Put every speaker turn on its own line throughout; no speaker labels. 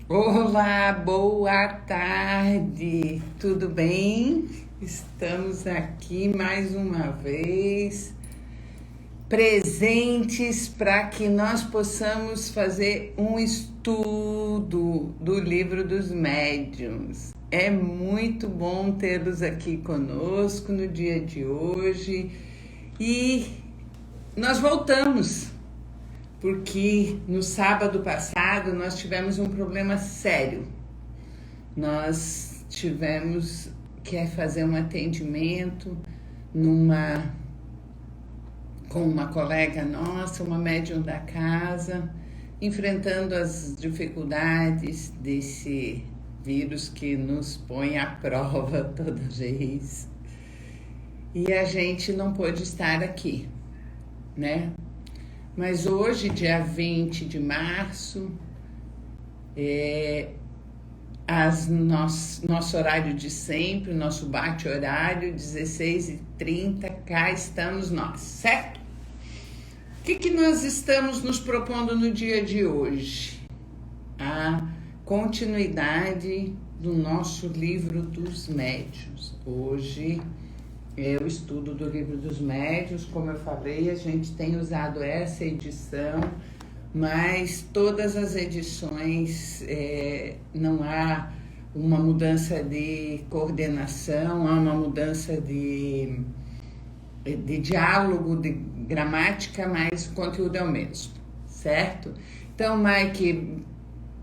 Olá, boa tarde, tudo bem? Estamos aqui mais uma vez, presentes para que nós possamos fazer um estudo do Livro dos Médiuns. É muito bom tê-los aqui conosco no dia de hoje e nós voltamos. Porque no sábado passado nós tivemos um problema sério. Nós tivemos que fazer um atendimento com uma colega nossa, uma médium da casa, enfrentando as dificuldades desse vírus que nos põe à prova toda vez. E a gente não pôde estar aqui, né? Mas hoje, dia 20 de março, nosso horário de sempre, nosso bate-horário, 16h30, cá estamos nós, certo? O que nós estamos nos propondo no dia de hoje? A continuidade do nosso Livro dos Médiuns. Hoje é o estudo do Livro dos Médiuns, como eu falei, a gente tem usado essa edição, mas todas as edições não há uma mudança de coordenação, há uma mudança de diálogo, de gramática, mas o conteúdo é o mesmo, certo? Então, Mike,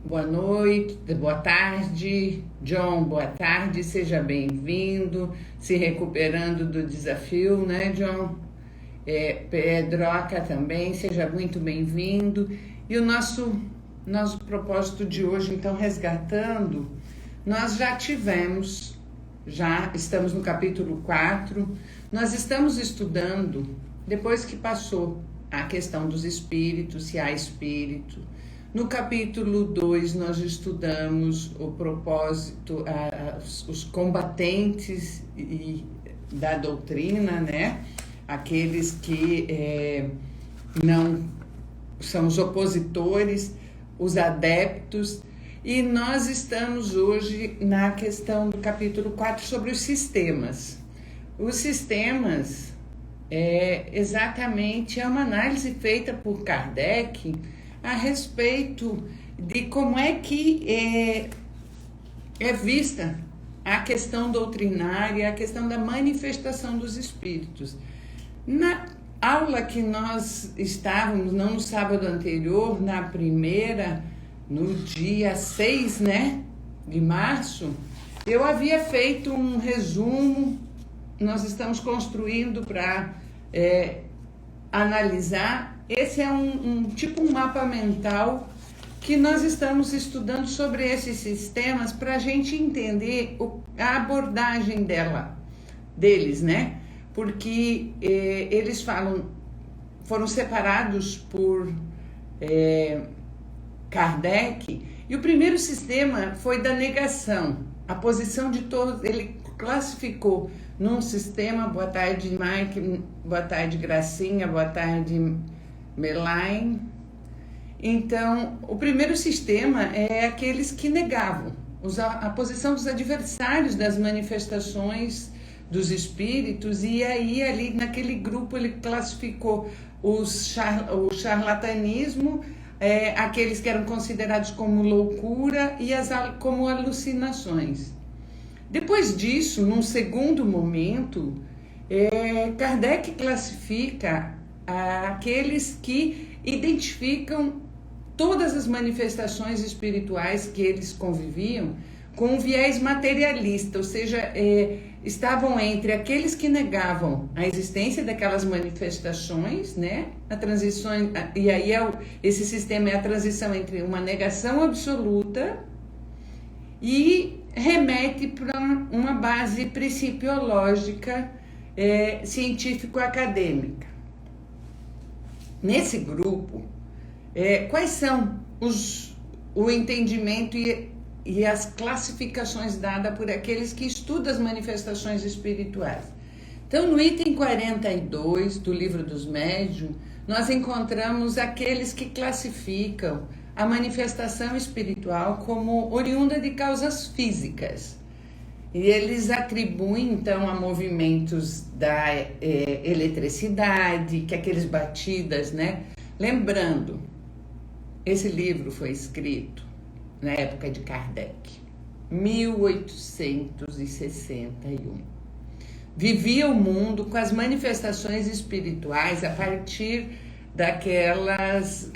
boa noite, boa tarde. John, boa tarde, seja bem-vindo, se recuperando do desafio, né, John? Pedroca também, seja muito bem-vindo. E o nosso propósito de hoje, então, resgatando, nós já estamos no capítulo 4, nós estamos estudando, depois que passou a questão dos espíritos, se há espírito. No capítulo 2, nós estudamos o propósito, os combatentes da doutrina, né? Aqueles que não são os opositores, os adeptos. E nós estamos hoje na questão do capítulo 4 sobre os sistemas. Os sistemas exatamente uma análise feita por Kardec a respeito de como é que é vista a questão doutrinária, a questão da manifestação dos espíritos. Na aula que nós estávamos, não no sábado anterior, na primeira, no dia 6, né, de março, eu havia feito um resumo, nós estamos construindo para analisar. Esse é um mapa mental que nós estamos estudando sobre esses sistemas para a gente entender a abordagem deles, né? Porque eles foram separados por Kardec, e o primeiro sistema foi da negação, a posição de todos, ele classificou num sistema, boa tarde Mike, boa tarde Gracinha, boa tarde Melaine. Então, o primeiro sistema é aqueles que negavam a posição dos adversários das manifestações dos espíritos, e aí ali naquele grupo ele classificou o charlatanismo, aqueles que eram considerados como loucura e como alucinações. Depois disso, num segundo momento, Kardec classifica aqueles que identificam todas as manifestações espirituais que eles conviviam com um viés materialista, ou seja, estavam entre aqueles que negavam a existência daquelas manifestações, né? A transição, e aí esse sistema é a transição entre uma negação absoluta e remete para uma base principiológica científico-acadêmica. Nesse grupo, quais são o entendimento e as classificações dadas por aqueles que estudam as manifestações espirituais? Então, no item 42 do Livro dos Médiuns, nós encontramos aqueles que classificam a manifestação espiritual como oriunda de causas físicas. E eles atribuem, então, a movimentos da eletricidade, que aqueles batidas, né? Lembrando, esse livro foi escrito na época de Kardec, 1861. Vivia o mundo com as manifestações espirituais a partir daquelas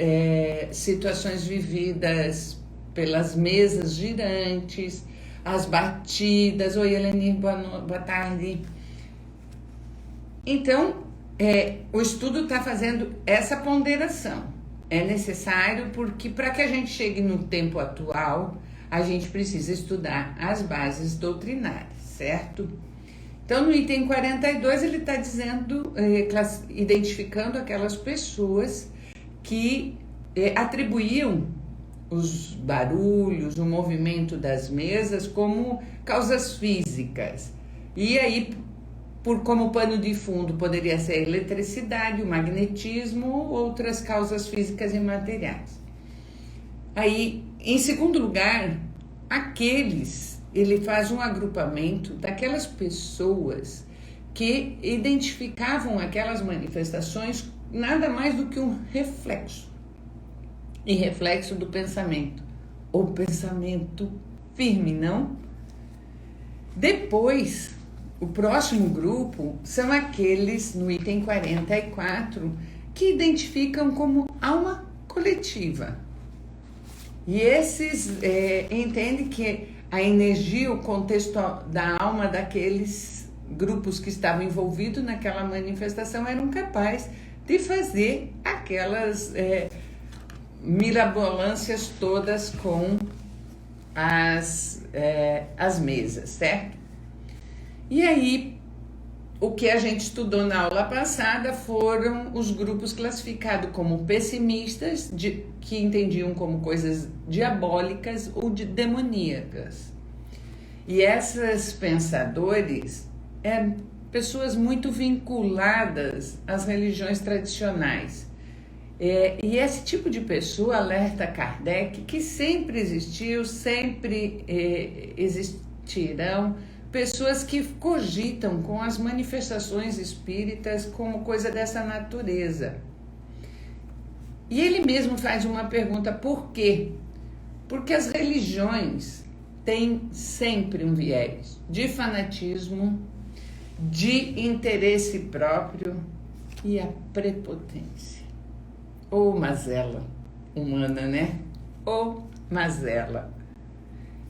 situações vividas pelas mesas girantes, as batidas. Oi, Eleni, boa tarde. Então, o estudo está fazendo essa ponderação. É necessário porque, para que a gente chegue no tempo atual, a gente precisa estudar as bases doutrinárias, certo? Então, no item 42, ele está dizendo, identificando aquelas pessoas que atribuíam os barulhos, o movimento das mesas como causas físicas. E aí, como pano de fundo, poderia ser a eletricidade, o magnetismo, outras causas físicas e materiais. Aí, em segundo lugar, ele faz um agrupamento daquelas pessoas que identificavam aquelas manifestações nada mais do que um reflexo. E reflexo do pensamento, ou pensamento firme, não? Depois, o próximo grupo são aqueles, no item 44, que identificam como alma coletiva. E esses entendem que a energia, o contexto da alma daqueles grupos que estavam envolvidos naquela manifestação eram capazes de fazer aquelas mirabolâncias todas com as mesas, certo? E aí, o que a gente estudou na aula passada foram os grupos classificados como pessimistas, que entendiam como coisas diabólicas ou demoníacas. E esses pensadores eram pessoas muito vinculadas às religiões tradicionais. E esse tipo de pessoa alerta Kardec que sempre existiu, sempre existirão pessoas que cogitam com as manifestações espíritas como coisa dessa natureza. E ele mesmo faz uma pergunta: por quê? Porque as religiões têm sempre um viés de fanatismo, de interesse próprio e a prepotência. Ou mazela humana, né? Ou mazela.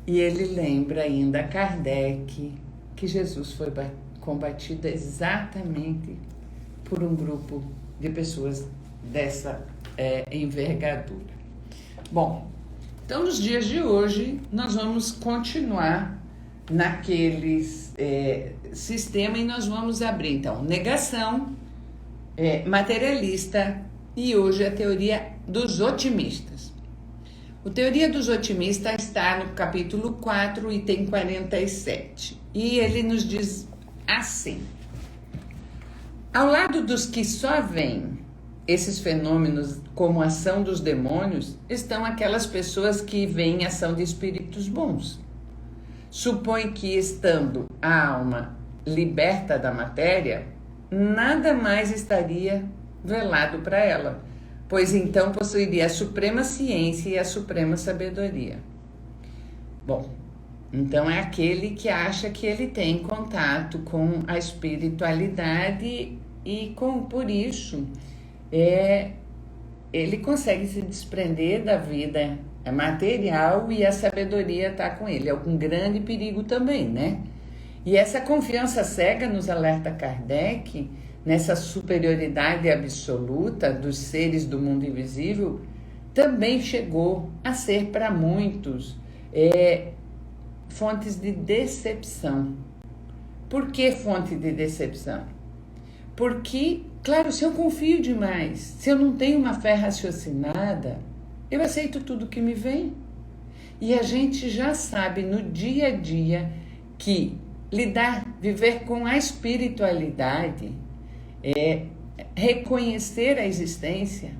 E ele lembra ainda a Kardec que Jesus foi combatido exatamente por um grupo de pessoas dessa envergadura. Bom, então nos dias de hoje nós vamos continuar naqueles sistema e nós vamos abrir então negação, materialista e hoje a teoria dos otimistas. A teoria dos otimistas está no capítulo 4, item 47. E ele nos diz assim: ao lado dos que só veem esses fenômenos como ação dos demônios, estão aquelas pessoas que veem ação de espíritos bons. Supõe que, estando a alma liberta da matéria, nada mais estaria velado para ela, pois então possuiria a suprema ciência e a suprema sabedoria. Bom, então é aquele que acha que ele tem contato com a espiritualidade e por isso ele consegue se desprender da vida material e a sabedoria está com ele. É um grande perigo também, né? E essa confiança cega, nos alerta Kardec, nessa superioridade absoluta dos seres do mundo invisível, também chegou a ser para muitos fontes de decepção. Por que fonte de decepção? Porque, claro, se eu confio demais, se eu não tenho uma fé raciocinada, eu aceito tudo que me vem. E a gente já sabe no dia a dia que viver com a espiritualidade, reconhecer a existência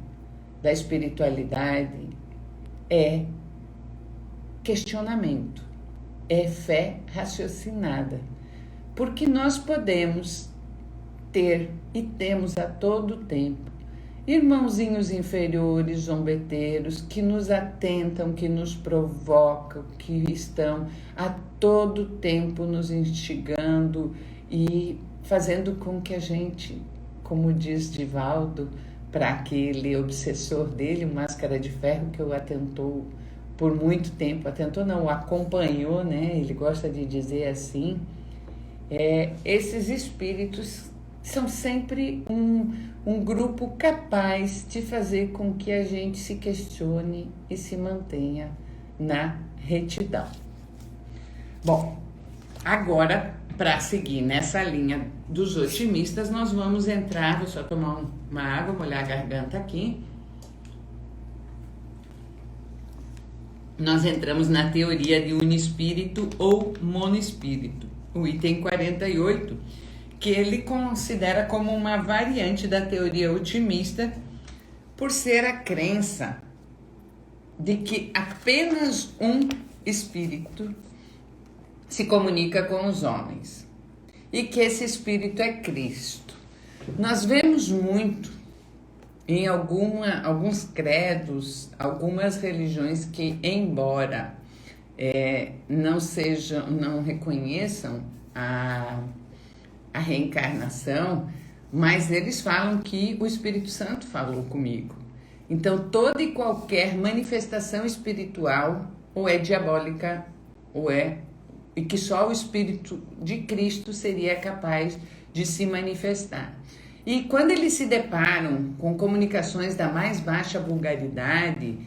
da espiritualidade, é questionamento, é fé raciocinada, porque nós podemos ter e temos a todo tempo irmãozinhos inferiores, zombeteiros, que nos atentam, que nos provocam, que estão a todo tempo nos instigando e fazendo com que a gente, como diz Divaldo, para aquele obsessor dele, o Máscara de Ferro, que o atentou por muito tempo, atentou não, o acompanhou, né? Ele gosta de dizer assim, esses espíritos são sempre um grupo capaz de fazer com que a gente se questione e se mantenha na retidão. Bom, agora, para seguir nessa linha dos otimistas, nós vamos entrar, vou só tomar uma água, molhar a garganta aqui. Nós entramos na teoria de unispírito ou monoespírito, o item 48, que ele considera como uma variante da teoria otimista, por ser a crença de que apenas um espírito se comunica com os homens e que esse espírito é Cristo. Nós vemos muito em alguns credos, algumas religiões que, embora não reconheçam a reencarnação, mas eles falam que o Espírito Santo falou comigo. Então, toda e qualquer manifestação espiritual ou é diabólica e que só o Espírito de Cristo seria capaz de se manifestar. E quando eles se deparam com comunicações da mais baixa vulgaridade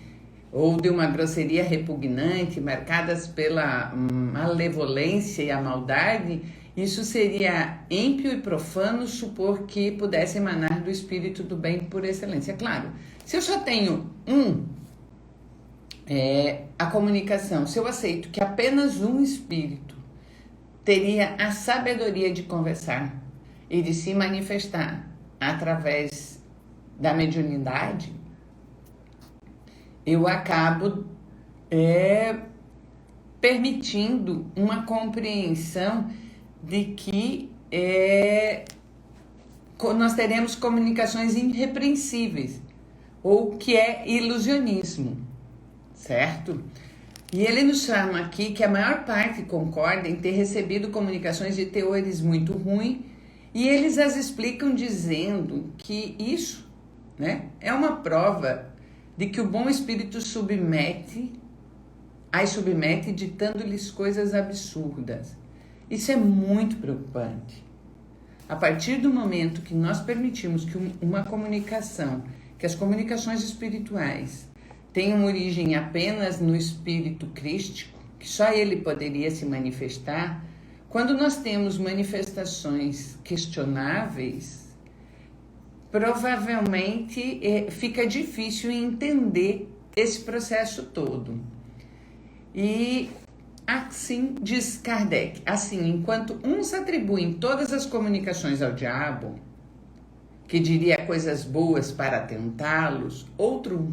ou de uma grosseria repugnante, marcadas pela malevolência e a maldade, isso seria ímpio e profano supor que pudesse emanar do espírito do bem por excelência. Claro, se eu só tenho a comunicação, se eu aceito que apenas um espírito teria a sabedoria de conversar e de se manifestar através da mediunidade, eu acabo permitindo uma compreensão de que nós teremos comunicações irrepreensíveis, ou que é ilusionismo, certo? E ele nos chama aqui que a maior parte concorda em ter recebido comunicações de teores muito ruins, e eles as explicam dizendo que isso, né, é uma prova de que o bom espírito as submete ditando-lhes coisas absurdas. Isso é muito preocupante. A partir do momento que nós permitimos que uma comunicação, que as comunicações espirituais tenham origem apenas no espírito crístico, que só ele poderia se manifestar, quando nós temos manifestações questionáveis, provavelmente fica difícil entender esse processo todo. E assim diz Kardec, assim, enquanto uns atribuem todas as comunicações ao diabo, que diria coisas boas para tentá-los, outros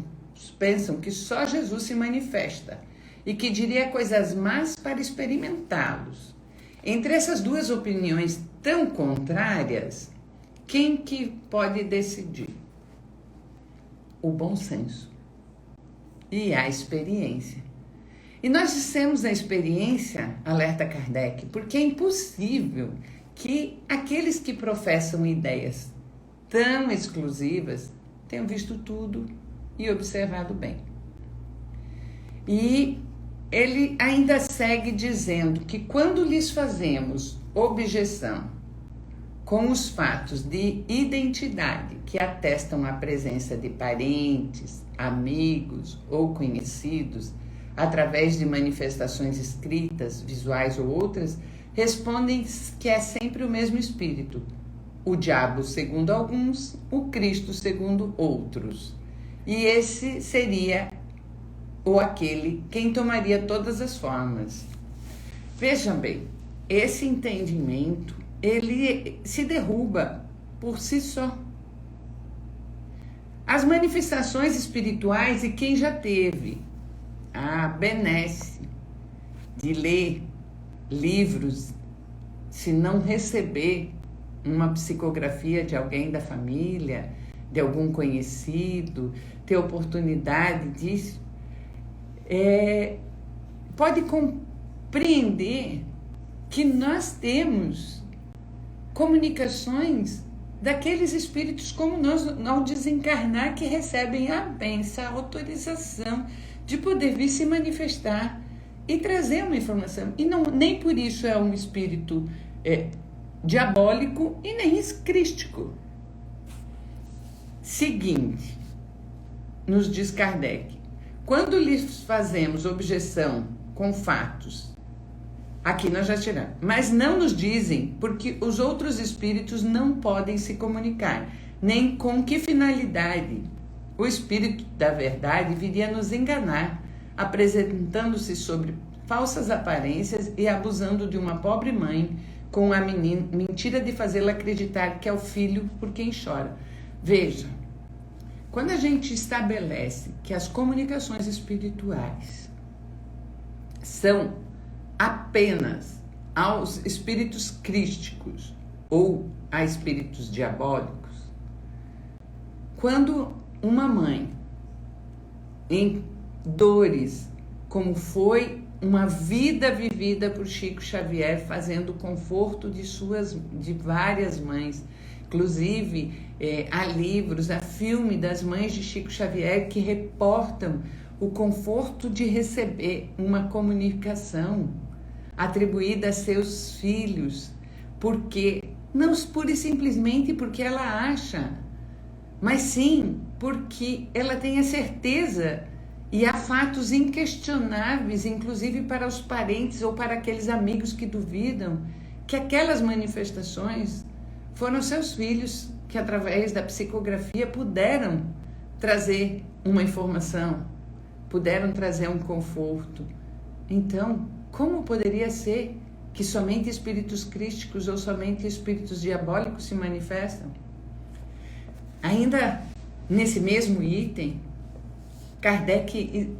pensam que só Jesus se manifesta e que diria coisas más para experimentá-los. Entre essas duas opiniões tão contrárias, quem que pode decidir? O bom senso e a experiência. E nós dissemos a experiência, alerta Kardec, porque é impossível que aqueles que professam ideias tão exclusivas tenham visto tudo e observado bem. E ele ainda segue dizendo que quando lhes fazemos objeção com os fatos de identidade que atestam a presença de parentes, amigos ou conhecidos, através de manifestações escritas, visuais ou outras, respondem que é sempre o mesmo espírito, o diabo segundo alguns, o Cristo segundo outros. E esse seria ou aquele quem tomaria todas as formas. Vejam bem, esse entendimento, ele se derruba por si só. As manifestações espirituais, e quem já teve a benesse de ler livros, se não receber uma psicografia de alguém da família, de algum conhecido, ter oportunidade disso, pode compreender que nós temos comunicações daqueles espíritos como nós, ao desencarnar, que recebem a bênção, a autorização de poder vir se manifestar e trazer uma informação. E não, nem por isso é um espírito diabólico e nem crístico. Seguinte, nos diz Kardec, quando lhes fazemos objeção com fatos, aqui nós já tiramos, mas não nos dizem porque os outros espíritos não podem se comunicar, nem com que finalidade. O espírito da verdade viria nos enganar, apresentando-se sobre falsas aparências e abusando de uma pobre mãe com a mentira de fazê-la acreditar que é o filho por quem chora. Veja, quando a gente estabelece que as comunicações espirituais são apenas aos espíritos crísticos ou a espíritos diabólicos, quando uma mãe em dores, como foi uma vida vivida por Chico Xavier, fazendo conforto de várias mães, inclusive há livros, há filme das mães de Chico Xavier que reportam o conforto de receber uma comunicação atribuída a seus filhos, porque não pura e simplesmente porque ela acha, mas sim porque ela tem a certeza, e há fatos inquestionáveis, inclusive para os parentes ou para aqueles amigos que duvidam, que aquelas manifestações foram seus filhos que, através da psicografia, puderam trazer uma informação, puderam trazer um conforto. Então, como poderia ser que somente espíritos crísticos ou somente espíritos diabólicos se manifestam? Ainda nesse mesmo item, Kardec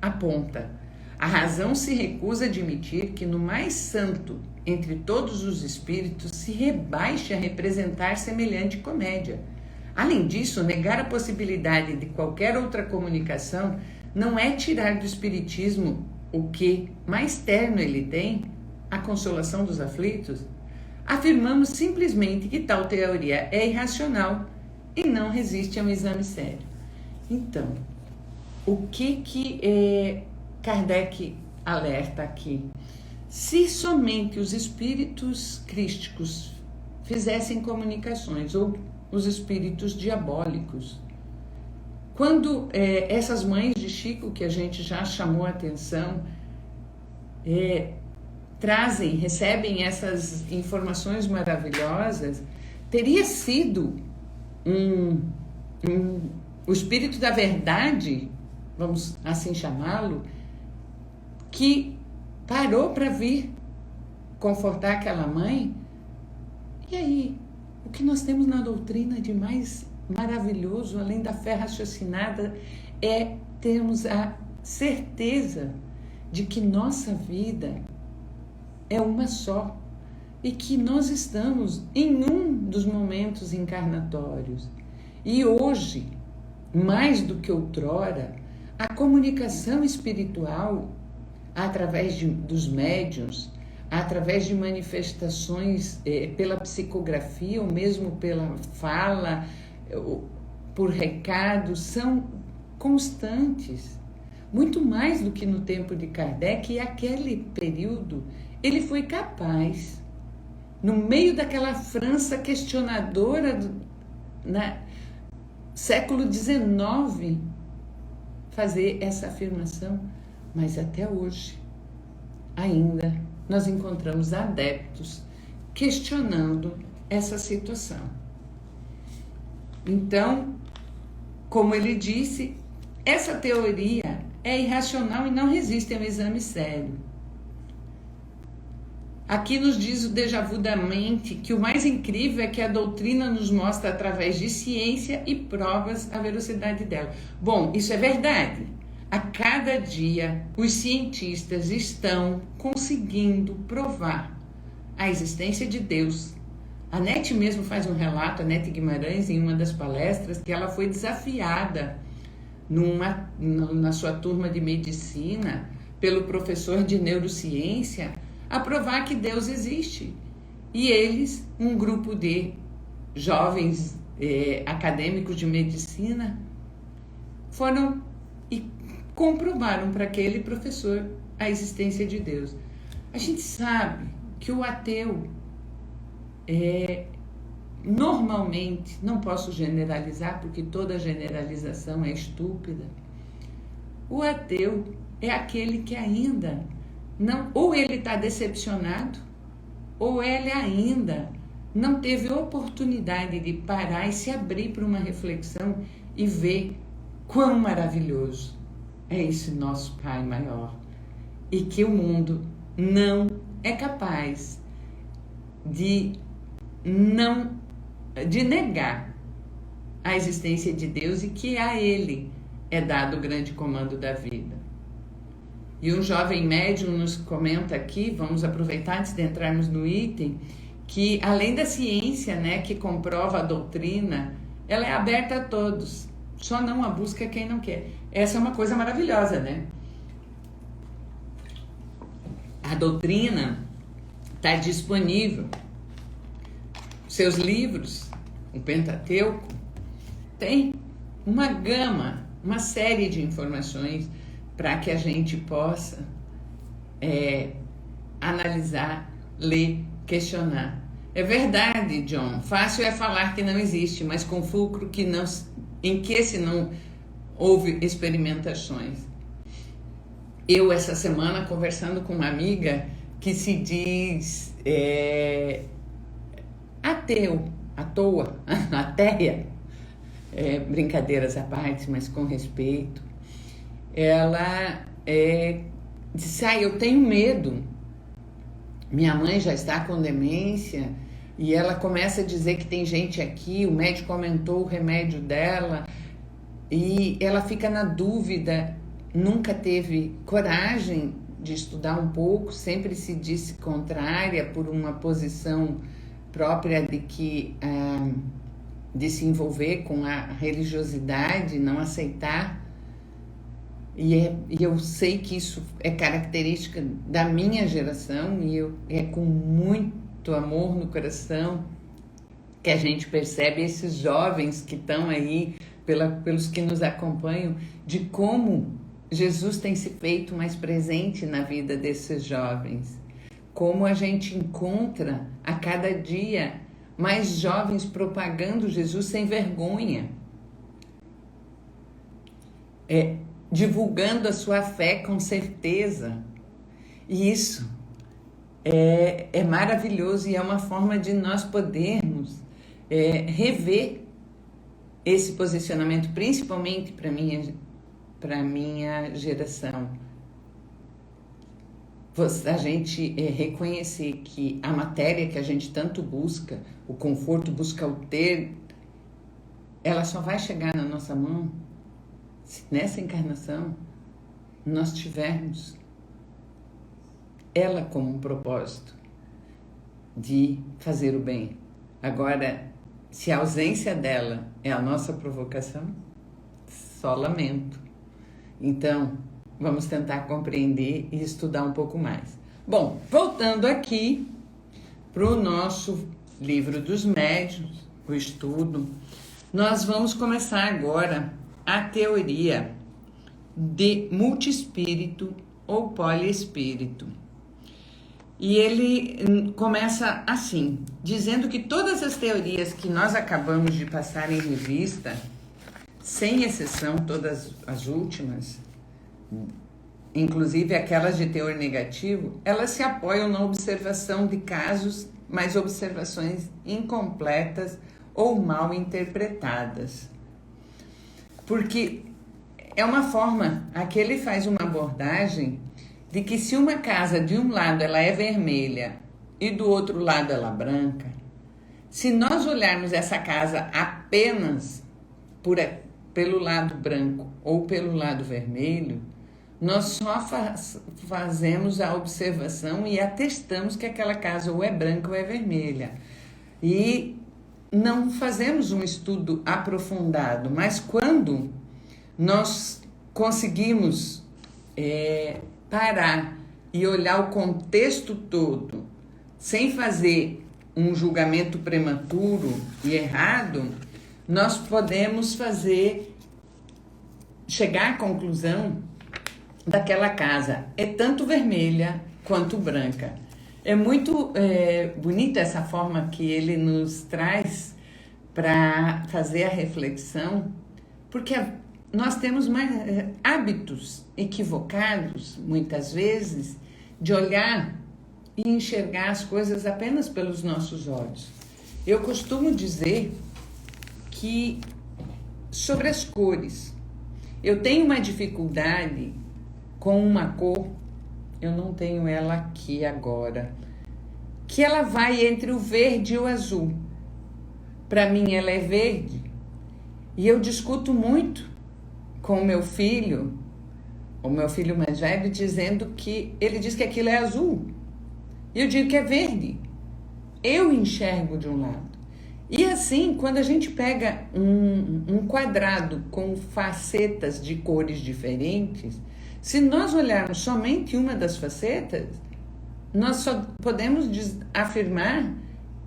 aponta: a razão se recusa a admitir que no mais santo entre todos os espíritos se rebaixe a representar semelhante comédia. Além disso, negar a possibilidade de qualquer outra comunicação não é tirar do espiritismo o que mais terno ele tem, a consolação dos aflitos. Afirmamos simplesmente que tal teoria é irracional e não resiste a um exame sério. Então, o que Kardec alerta aqui? Se somente os espíritos crísticos fizessem comunicações, ou os espíritos diabólicos, quando essas mães de Chico, que a gente já chamou a atenção, recebem essas informações maravilhosas, teria sido o espírito da verdade, vamos assim chamá-lo, que parou para vir confortar aquela mãe. E aí, o que nós temos na doutrina de mais maravilhoso, além da fé raciocinada, é termos a certeza de que nossa vida é uma só e que nós estamos em um dos momentos encarnatórios. E hoje, mais do que outrora, a comunicação espiritual, através dos médiuns, através de manifestações pela psicografia ou mesmo pela fala, por recados, são constantes. Muito mais do que no tempo de Kardec, e aquele período ele foi capaz, no meio daquela França questionadora século XIX, fazer essa afirmação. Mas até hoje, ainda, nós encontramos adeptos questionando essa situação. Então, como ele disse, essa teoria é irracional e não resiste a um exame sério. Aqui nos diz o déjà vu da mente que o mais incrível é que a doutrina nos mostra através de ciência e provas a veracidade dela. Bom, isso é verdade. A cada dia, os cientistas estão conseguindo provar a existência de Deus. A Nete mesmo faz um relato, a Nete Guimarães, em uma das palestras, que ela foi desafiada na sua turma de medicina pelo professor de neurociência a provar que Deus existe. E eles, um grupo de jovens acadêmicos de medicina, foram e comprovaram para aquele professor a existência de Deus. A gente sabe que o ateu normalmente, não posso generalizar porque toda generalização é estúpida, o ateu é aquele que ainda não, ou ele está decepcionado, ou ele ainda não teve oportunidade de parar e se abrir para uma reflexão e ver quão maravilhoso é esse nosso Pai maior e que o mundo não é capaz de negar a existência de Deus e que a Ele é dado o grande comando da vida. E um jovem médium nos comenta aqui, vamos aproveitar antes de entrarmos no item, que além da ciência, né, que comprova a doutrina, ela é aberta a todos, só não a busca quem não quer. Essa é uma coisa maravilhosa, né? A doutrina está disponível. Seus livros, o Pentateuco, tem uma gama, uma série de informações para que a gente possa analisar, ler, questionar. É verdade, John, fácil é falar que não existe, mas com fulcro em que se não houve experimentações. Eu, essa semana, conversando com uma amiga que se diz ateu, à toa, ateia, brincadeiras à parte, mas com respeito, ela disse, eu tenho medo, minha mãe já está com demência e ela começa a dizer que tem gente aqui, o médico aumentou o remédio dela e ela fica na dúvida, nunca teve coragem de estudar um pouco, sempre se disse contrária por uma posição própria de se envolver com a religiosidade, não aceitar. E eu sei que isso é característica da minha geração e é com muito amor no coração que a gente percebe esses jovens que estão aí, pelos que nos acompanham, de como Jesus tem se feito mais presente na vida desses jovens. Como a gente encontra a cada dia mais jovens propagando Jesus sem vergonha. Divulgando a sua fé com certeza. E isso é maravilhoso e é uma forma de nós podermos rever esse posicionamento, principalmente para minha geração. A gente reconhecer que a matéria que a gente tanto busca, o conforto, busca o ter, ela só vai chegar na nossa mão se nessa encarnação nós tivermos ela como um propósito de fazer o bem. Agora, se a ausência dela é a nossa provocação, só lamento. Então, vamos tentar compreender e estudar um pouco mais. Bom, voltando aqui para o nosso livro dos médiuns, o estudo, nós vamos começar agora a teoria de multiespírito ou poliespírito. E ele começa assim, dizendo que todas as teorias que nós acabamos de passar em revista, sem exceção, todas as últimas, inclusive aquelas de teor negativo, elas se apoiam na observação de casos, mas observações incompletas ou mal interpretadas. Porque é uma forma, aqui ele faz uma abordagem de que se uma casa de um lado ela é vermelha e do outro lado ela é branca, se nós olharmos essa casa apenas pelo lado branco ou pelo lado vermelho, nós só fazemos a observação e atestamos que aquela casa ou é branca ou é vermelha. E não fazemos um estudo aprofundado, mas quando nós conseguimos parar e olhar o contexto todo, sem fazer um julgamento prematuro e errado, nós podemos chegar à conclusão daquela casa é tanto vermelha quanto branca. É muito bonita essa forma que ele nos traz para fazer a reflexão, porque nós temos hábitos equivocados, muitas vezes, de olhar e enxergar as coisas apenas pelos nossos olhos. Eu costumo dizer que, sobre as cores, eu tenho uma dificuldade com uma cor, eu não tenho ela aqui agora, que ela vai entre o verde e o azul. Para mim ela é verde, e eu discuto muito com o meu filho mais velho, dizendo que ele diz que aquilo é azul, e eu digo que é verde. Eu enxergo de um lado. E assim, quando a gente pega um quadrado com facetas de cores diferentes, se nós olharmos somente uma das facetas, nós só podemos afirmar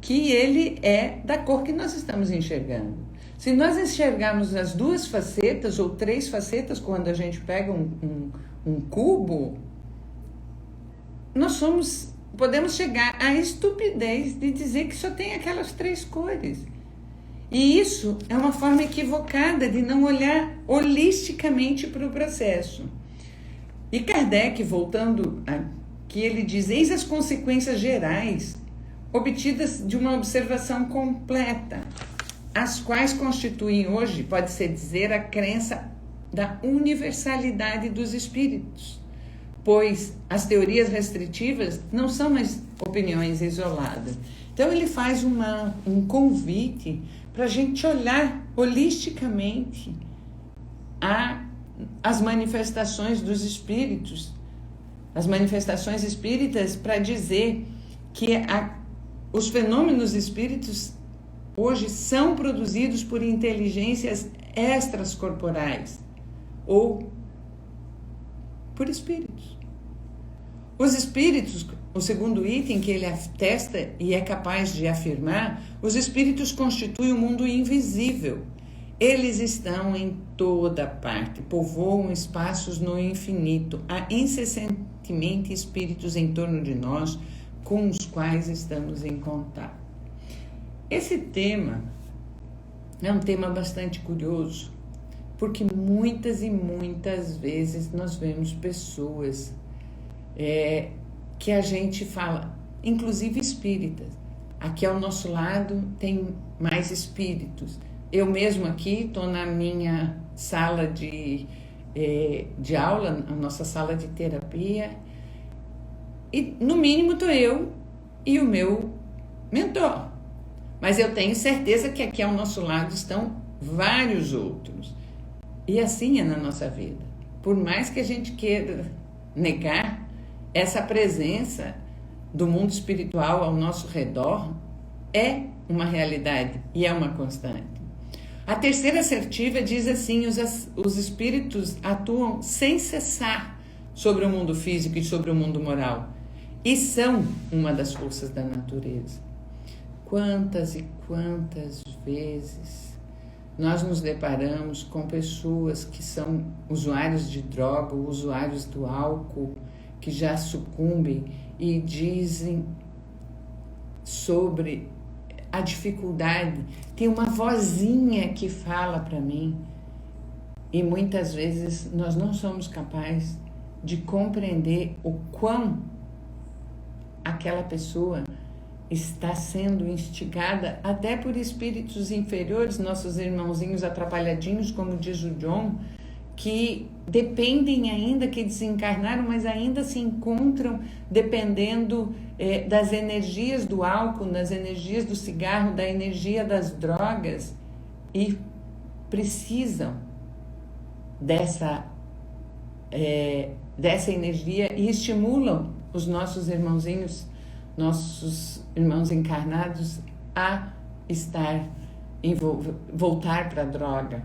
que ele é da cor que nós estamos enxergando. Se nós enxergarmos as duas facetas ou três facetas, quando a gente pega um cubo, nós podemos chegar à estupidez de dizer que só tem aquelas três cores. E isso é uma forma equivocada de não olhar holisticamente para o processo. E Kardec, voltando aqui, ele diz: eis as consequências gerais obtidas de uma observação completa, as quais constituem hoje, pode-se dizer, a crença da universalidade dos espíritos, pois as teorias restritivas não são mais opiniões isoladas. Então ele faz um convite para a gente olhar holisticamente as manifestações dos espíritos, as manifestações espíritas, para dizer que os fenômenos espíritos hoje são produzidos por inteligências extracorporais ou por espíritos. Os espíritos, o segundo item que ele atesta e é capaz de afirmar, os espíritos constituem o mundo invisível. Eles estão em toda parte, povoam espaços no infinito. Há incessantemente espíritos em torno de nós com os quais estamos em contato. Esse tema é um tema bastante curioso, porque muitas e muitas vezes nós vemos pessoas que a gente fala, inclusive espíritas. Aqui ao nosso lado tem mais espíritos. Eu mesmo aqui estou na minha sala de aula, a nossa sala de terapia, e no mínimo estou eu e o meu mentor. Mas eu tenho certeza que aqui ao nosso lado estão vários outros. E assim é na nossa vida. Por mais que a gente queira negar, essa presença do mundo espiritual ao nosso redor é uma realidade e é uma constante. A terceira assertiva diz assim: os espíritos atuam sem cessar sobre o mundo físico e sobre o mundo moral e são uma das forças da natureza. Quantas e quantas vezes nós nos deparamos com pessoas que são usuários de droga, usuários do álcool, que já sucumbem e dizem sobre a dificuldade. Tem uma vozinha que fala para mim, e muitas vezes nós não somos capazes de compreender o quão aquela pessoa está sendo instigada até por espíritos inferiores, nossos irmãozinhos atrapalhadinhos, como diz o John, que dependem ainda, que desencarnaram, mas ainda se encontram dependendo das energias do álcool, das energias do cigarro, da energia das drogas, e precisam dessa energia e estimulam os nossos irmãos encarnados a voltar para a droga.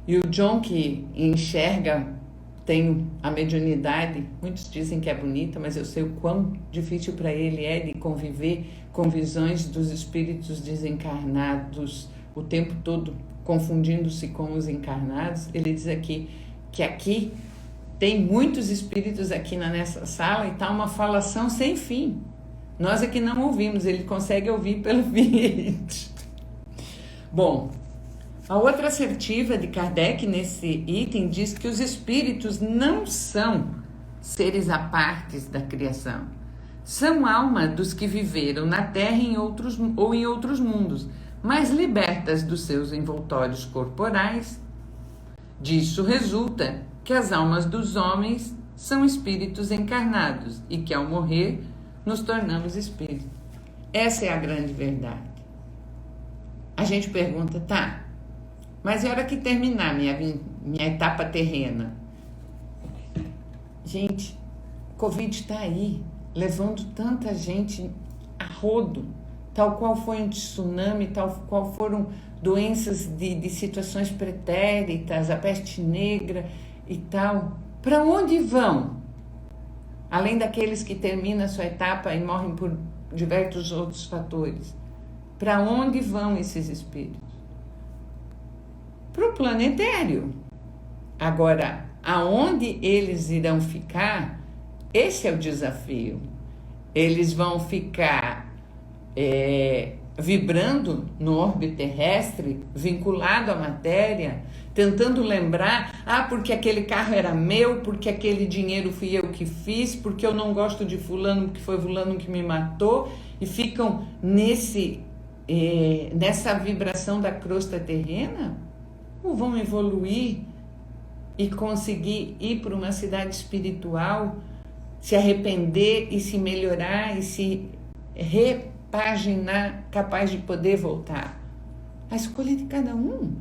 E o John, que enxerga, tem a mediunidade, muitos dizem que é bonita, mas eu sei o quão difícil para ele é de conviver com visões dos espíritos desencarnados o tempo todo, confundindo-se com os encarnados. Ele diz aqui que aqui tem muitos espíritos aqui nessa sala e está uma falação sem fim. Nós é que não ouvimos, ele consegue ouvir pelo vídeo. Bom, a outra assertiva de Kardec nesse item diz que os espíritos não são seres à parte da criação. São alma dos que viveram na Terra em outros mundos, mas libertas dos seus envoltórios corporais. Disso resulta que as almas dos homens são espíritos encarnados e que ao morrer nos tornamos espíritos. Essa é a grande verdade. A gente pergunta, tá, mas é hora que terminar minha etapa terrena? Gente, o Covid está aí, levando tanta gente a rodo, tal qual foi um tsunami, tal qual foram doenças de situações pretéritas, a peste negra e tal. Para onde vão? Além daqueles que terminam a sua etapa e morrem por diversos outros fatores. Para onde vão esses espíritos? Para o planetário. Agora, aonde eles irão ficar, esse é o desafio. Eles vão ficar vibrando no orbe terrestre, vinculado à matéria, tentando lembrar, porque aquele carro era meu, porque aquele dinheiro fui eu que fiz, porque eu não gosto de fulano, porque foi fulano que me matou, e ficam nessa vibração da crosta terrena, ou vão evoluir e conseguir ir para uma cidade espiritual, se arrepender e se melhorar e se repaginar, capaz de poder voltar? A escolha de cada um.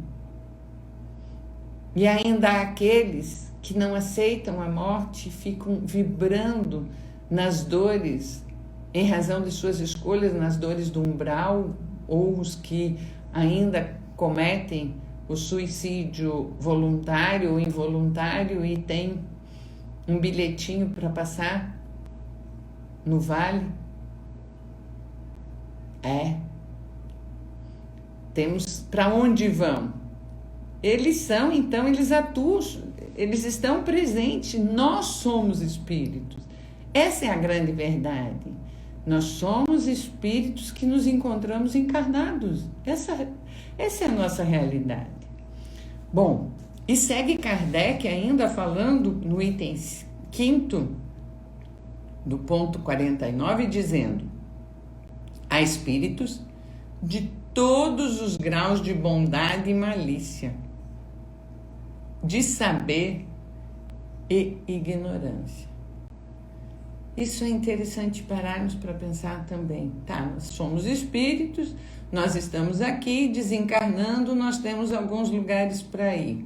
E ainda há aqueles que não aceitam a morte, ficam vibrando nas dores, em razão de suas escolhas, nas dores do umbral, ou os que ainda cometem o suicídio voluntário ou involuntário e tem um bilhetinho para passar no vale. Temos para onde vão? Eles atuam, eles estão presentes, nós somos espíritos. Essa é a grande verdade. Nós somos espíritos que nos encontramos encarnados. Essa é a nossa realidade. Bom, e segue Kardec ainda falando no item 5º, do ponto 49, dizendo: há espíritos de todos os graus de bondade e malícia, de saber e ignorância. Isso é interessante pararmos para pensar também. Nós somos espíritos, nós estamos aqui desencarnando, nós temos alguns lugares para ir.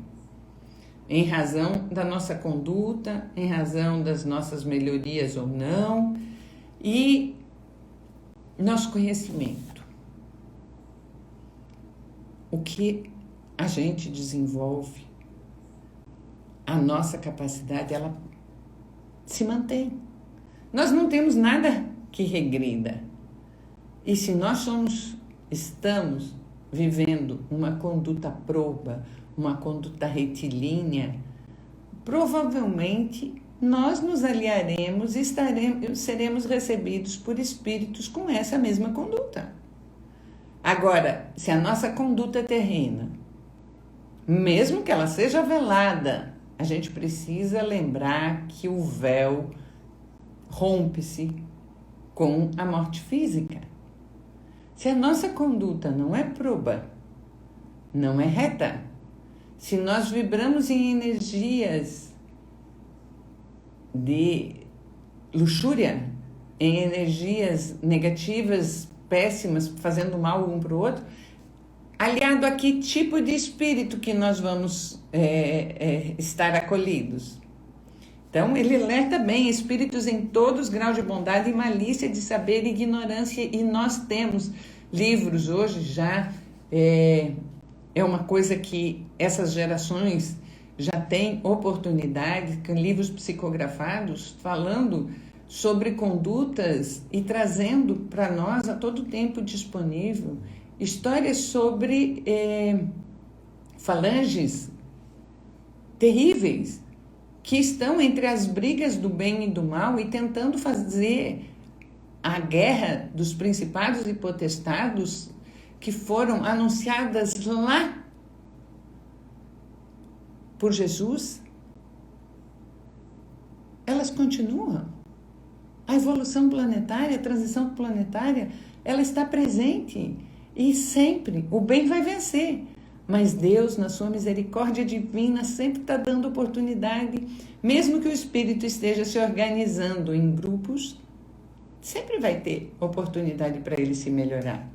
Em razão da nossa conduta, em razão das nossas melhorias ou não, e nosso conhecimento. O que a gente desenvolve, a nossa capacidade, ela se mantém. Nós não temos nada que regrida. E se nós estamos vivendo uma conduta proba, uma conduta retilínea, provavelmente nós nos aliaremos e seremos recebidos por espíritos com essa mesma conduta. Agora, se a nossa conduta é terrena, mesmo que ela seja velada, a gente precisa lembrar que o véu rompe-se com a morte física. Se a nossa conduta não é proba, não é reta, se nós vibramos em energias de luxúria, em energias negativas, péssimas, fazendo mal um para o outro, aliado a que tipo de espírito que nós vamos estar acolhidos. Então, ele alerta bem, espíritos em todos os graus de bondade e malícia, de saber e ignorância, e nós temos livros hoje já, é uma coisa que essas gerações já têm oportunidade, com livros psicografados, falando sobre condutas e trazendo para nós a todo tempo disponível histórias sobre falanges terríveis que estão entre as brigas do bem e do mal e tentando fazer a guerra dos principados e potestados que foram anunciadas lá por Jesus. Elas continuam. A evolução planetária, a transição planetária, ela está presente e sempre o bem vai vencer. Mas Deus, na sua misericórdia divina, sempre está dando oportunidade, mesmo que o espírito esteja se organizando em grupos, sempre vai ter oportunidade para ele se melhorar.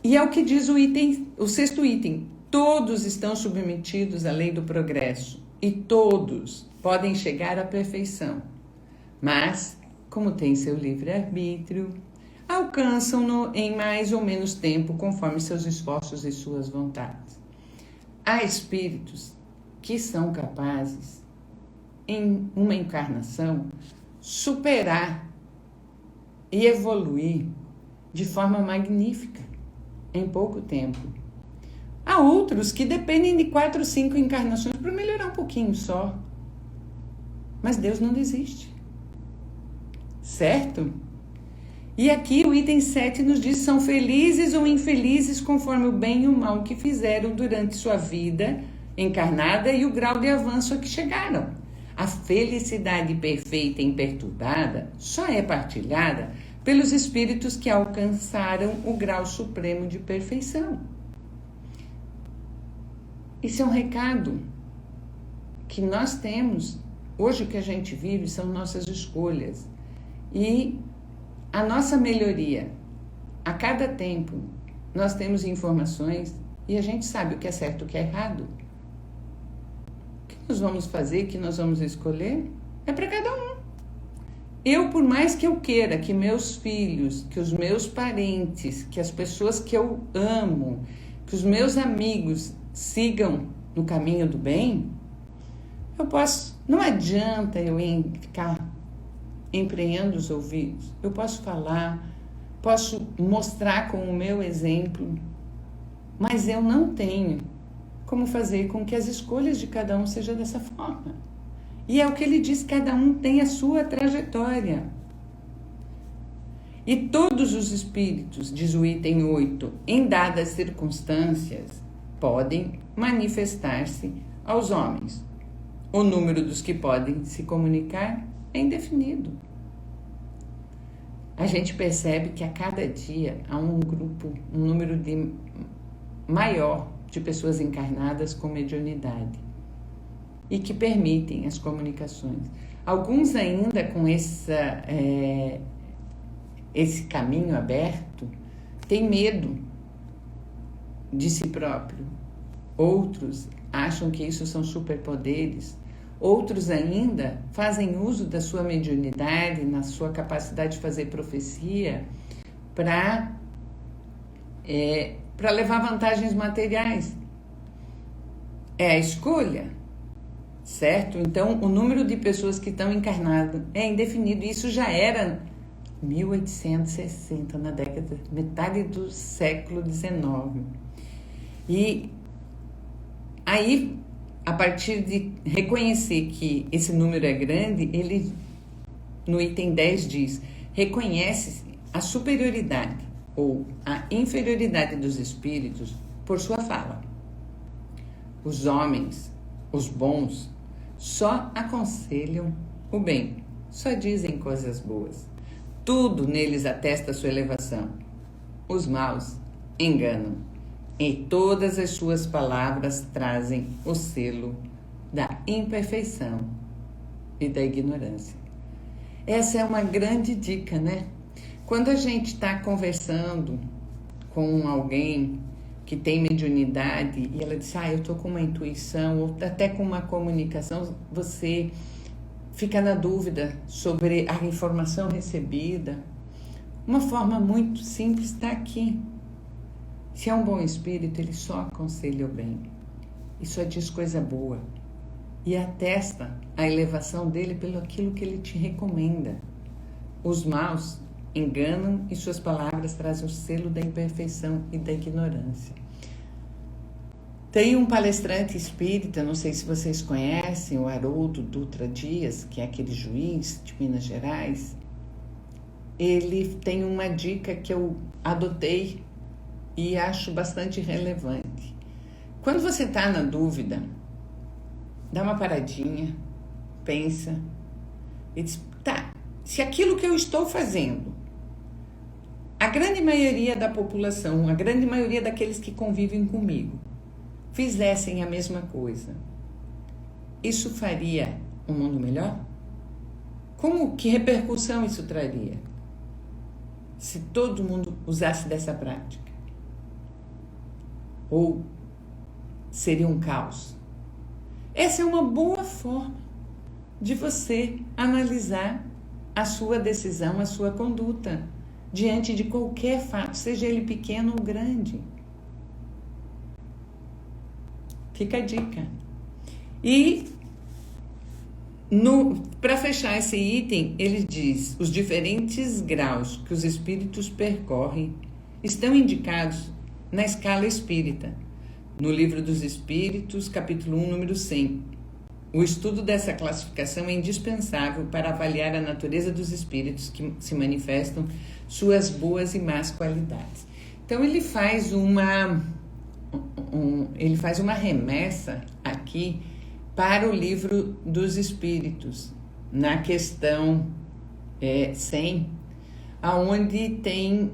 E é o que diz o sexto item: todos estão submetidos à lei do progresso e todos podem chegar à perfeição, mas, como tem seu livre-arbítrio, alcançam-no em mais ou menos tempo conforme seus esforços e suas vontades. Há espíritos que são capazes, em uma encarnação, superar e evoluir de forma magnífica em pouco tempo. Há outros que dependem de 4 ou 5 encarnações para melhorar um pouquinho só. Mas Deus não desiste. Certo? E aqui o item 7 nos diz: são felizes ou infelizes conforme o bem e o mal que fizeram durante sua vida encarnada e o grau de avanço a que chegaram. A felicidade perfeita e imperturbada só é partilhada pelos espíritos que alcançaram o grau supremo de perfeição. Isso é um recado que nós temos. Hoje o que a gente vive são nossas escolhas. E a nossa melhoria, a cada tempo, nós temos informações e a gente sabe o que é certo e o que é errado. O que nós vamos fazer, o que nós vamos escolher, é para cada um. Eu, por mais que eu queira que meus filhos, que os meus parentes, que as pessoas que eu amo, que os meus amigos sigam no caminho do bem, eu posso, não adianta eu ficar empreendendo os ouvidos. Eu posso falar, posso mostrar com o meu exemplo, mas eu não tenho como fazer com que as escolhas de cada um sejam dessa forma. E é o que ele diz: cada um tem a sua trajetória. E todos os espíritos, diz o item 8, em dadas circunstâncias, podem manifestar-se aos homens. O número dos que podem se comunicar é indefinido. A gente percebe que a cada dia há um número maior de pessoas encarnadas com mediunidade e que permitem as comunicações. Alguns ainda com esse caminho aberto têm medo de si próprio. Outros acham que isso são superpoderes. Outros ainda fazem uso da sua mediunidade, na sua capacidade de fazer profecia, para levar vantagens materiais. É a escolha, certo? Então, o número de pessoas que estão encarnadas é indefinido. Isso já era 1860, na metade do século XIX. E aí, a partir de reconhecer que esse número é grande, ele, no item 10, diz: reconhece a superioridade ou a inferioridade dos espíritos por sua fala. Os homens, os bons, só aconselham o bem, só dizem coisas boas. Tudo neles atesta sua elevação. Os maus enganam. E todas as suas palavras trazem o selo da imperfeição e da ignorância. Essa é uma grande dica, né? Quando a gente está conversando com alguém que tem mediunidade e ela diz, eu estou com uma intuição ou até com uma comunicação, você fica na dúvida sobre a informação recebida. Uma forma muito simples está aqui. Se é um bom espírito, ele só aconselha o bem. E só diz coisa boa. E atesta a elevação dele pelo aquilo que ele te recomenda. Os maus enganam e suas palavras trazem o selo da imperfeição e da ignorância. Tem um palestrante espírita, não sei se vocês conhecem, o Haroldo Dutra Dias, que é aquele juiz de Minas Gerais. Ele tem uma dica que eu adotei e acho bastante relevante. Quando você está na dúvida, dá uma paradinha, pensa e diz, se aquilo que eu estou fazendo, a grande maioria da população, a grande maioria daqueles que convivem comigo, fizessem a mesma coisa, isso faria um mundo melhor? Que repercussão isso traria? Se todo mundo usasse dessa prática? Ou seria um caos? Essa é uma boa forma de você analisar a sua decisão, a sua conduta, diante de qualquer fato, seja ele pequeno ou grande. Fica a dica. E, para fechar esse item, ele diz, os diferentes graus que os espíritos percorrem estão indicados na escala espírita, no Livro dos Espíritos, capítulo 1, número 100. O estudo dessa classificação é indispensável para avaliar a natureza dos espíritos que se manifestam, suas boas e más qualidades. Então, ele faz uma remessa aqui para o Livro dos Espíritos, na questão 100, aonde tem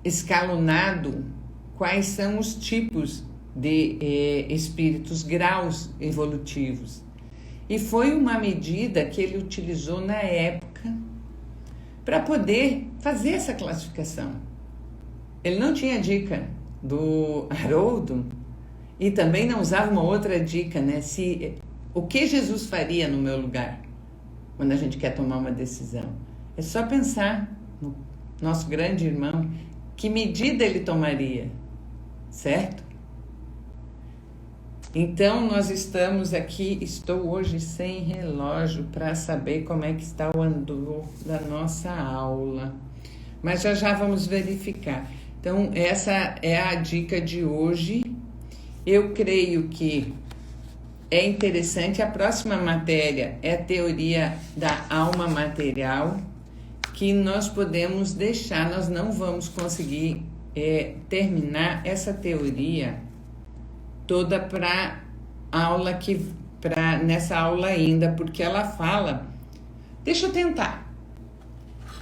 escalonado quais são os tipos de espíritos, graus evolutivos. E foi uma medida que ele utilizou na época para poder fazer essa classificação. Ele não tinha dica do Haroldo e também não usava uma outra dica, né? O que Jesus faria no meu lugar quando a gente quer tomar uma decisão? É só pensar no nosso grande irmão, que medida ele tomaria, certo? Então, nós estamos aqui, estou hoje sem relógio para saber como é que está o andor da nossa aula, mas já vamos verificar. Então, essa é a dica de hoje. Eu creio que é interessante. A próxima matéria é a teoria da alma material, que nós podemos deixar, nós não vamos conseguir terminar essa teoria toda nessa aula ainda, porque ela fala, deixa eu tentar.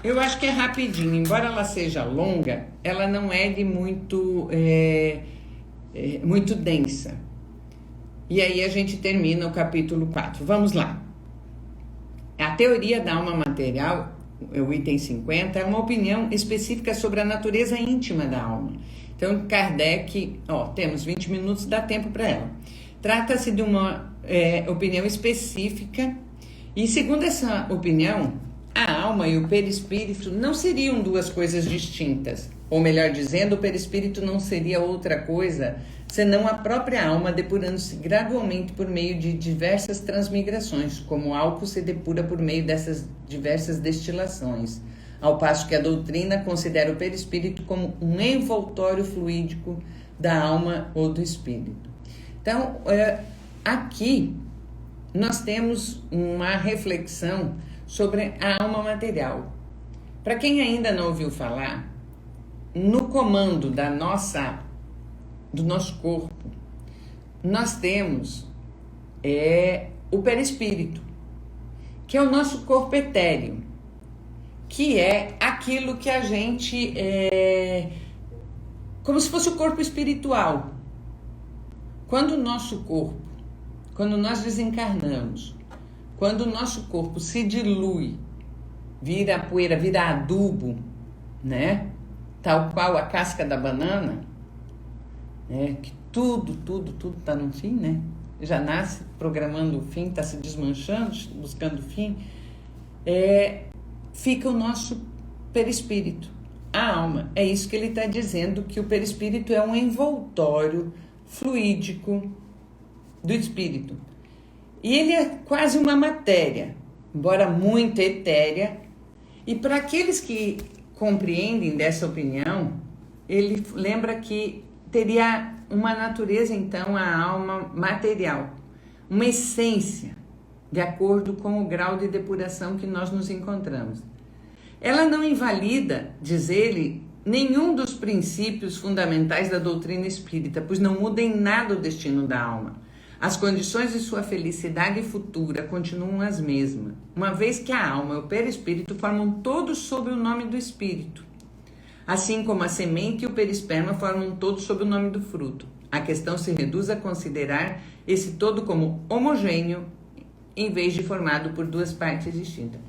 Eu acho que é rapidinho, embora ela seja longa, ela não é de muito densa. E aí a gente termina o capítulo 4. Vamos lá. A teoria da alma material, o item 50, é uma opinião específica sobre a natureza íntima da alma. Então, Kardec, temos 20 minutos, dá tempo para ela. Trata-se de uma opinião específica e, segundo essa opinião, a alma e o perispírito não seriam duas coisas distintas. Ou melhor dizendo, o perispírito não seria outra coisa senão a própria alma depurando-se gradualmente por meio de diversas transmigrações, como o álcool se depura por meio dessas diversas destilações, ao passo que a doutrina considera o perispírito como um envoltório fluídico da alma ou do espírito. Então, aqui nós temos uma reflexão sobre a alma material. Para quem ainda não ouviu falar, no comando do nosso corpo, nós temos o perispírito, que é o nosso corpo etéreo, que é aquilo que a gente como se fosse o corpo espiritual. Quando nós desencarnamos, quando o nosso corpo se dilui, vira poeira, vira adubo, né? tal qual a casca da banana, que tudo está no fim, né? Já nasce programando o fim, está se desmanchando, buscando o fim, fica o nosso perispírito, a alma. É isso que ele está dizendo, que o perispírito é um envoltório fluídico do espírito. E ele é quase uma matéria, embora muito etérea. E para aqueles que compreendem dessa opinião, ele lembra que teria uma natureza, então, a alma material, uma essência, de acordo com o grau de depuração que nós nos encontramos. Ela não invalida, diz ele, nenhum dos princípios fundamentais da doutrina espírita, pois não muda em nada o destino da alma. As condições de sua felicidade futura continuam as mesmas, uma vez que a alma e o perispírito formam todos sob o nome do espírito, assim como a semente e o perisperma formam todos sob o nome do fruto. A questão se reduz a considerar esse todo como homogêneo, em vez de formado por duas partes distintas.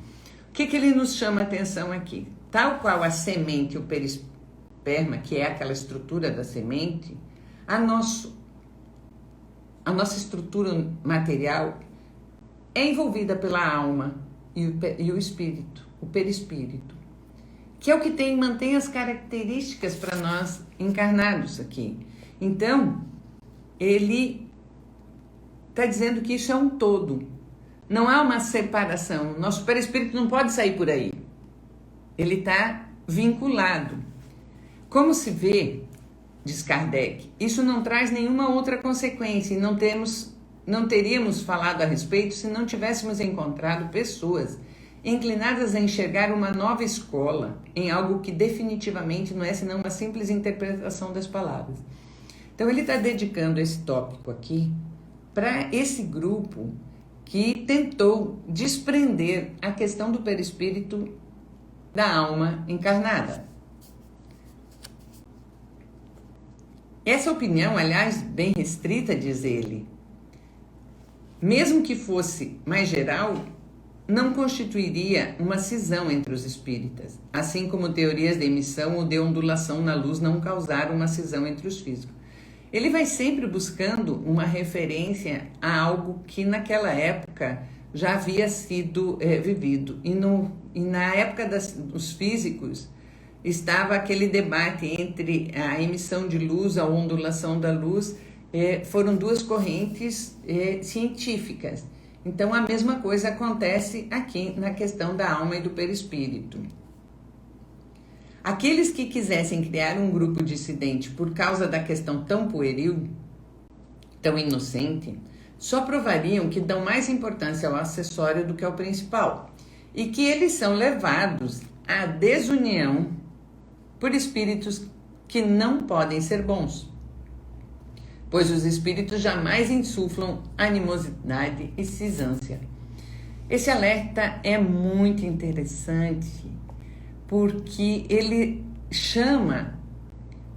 O que ele nos chama a atenção aqui? Tal qual a semente e o perisperma, que é aquela estrutura da semente, a nossa estrutura material é envolvida pela alma e o espírito, o perispírito, que é o que mantém as características para nós encarnados aqui. Então, ele está dizendo que isso é um todo. Não há uma separação. Nosso perispírito não pode sair por aí. Ele está vinculado. Como se vê, diz Kardec, isso não traz nenhuma outra consequência e não teríamos falado a respeito se não tivéssemos encontrado pessoas inclinadas a enxergar uma nova escola em algo que definitivamente não é senão uma simples interpretação das palavras. Então ele está dedicando esse tópico aqui para esse grupo que tentou desprender a questão do perispírito da alma encarnada. Essa opinião, aliás, bem restrita, diz ele, mesmo que fosse mais geral, não constituiria uma cisão entre os espíritas, assim como teorias de emissão ou de ondulação na luz não causaram uma cisão entre os físicos. Ele vai sempre buscando uma referência a algo que naquela época já havia sido vivido. E na época dos físicos estava aquele debate entre a emissão de luz, a ondulação da luz, foram duas correntes científicas. Então a mesma coisa acontece aqui na questão da alma e do perispírito. Aqueles que quisessem criar um grupo dissidente por causa da questão tão pueril, tão inocente, só provariam que dão mais importância ao acessório do que ao principal, e que eles são levados à desunião por espíritos que não podem ser bons, pois os espíritos jamais insuflam animosidade e cisância. Esse alerta é muito interessante, porque ele chama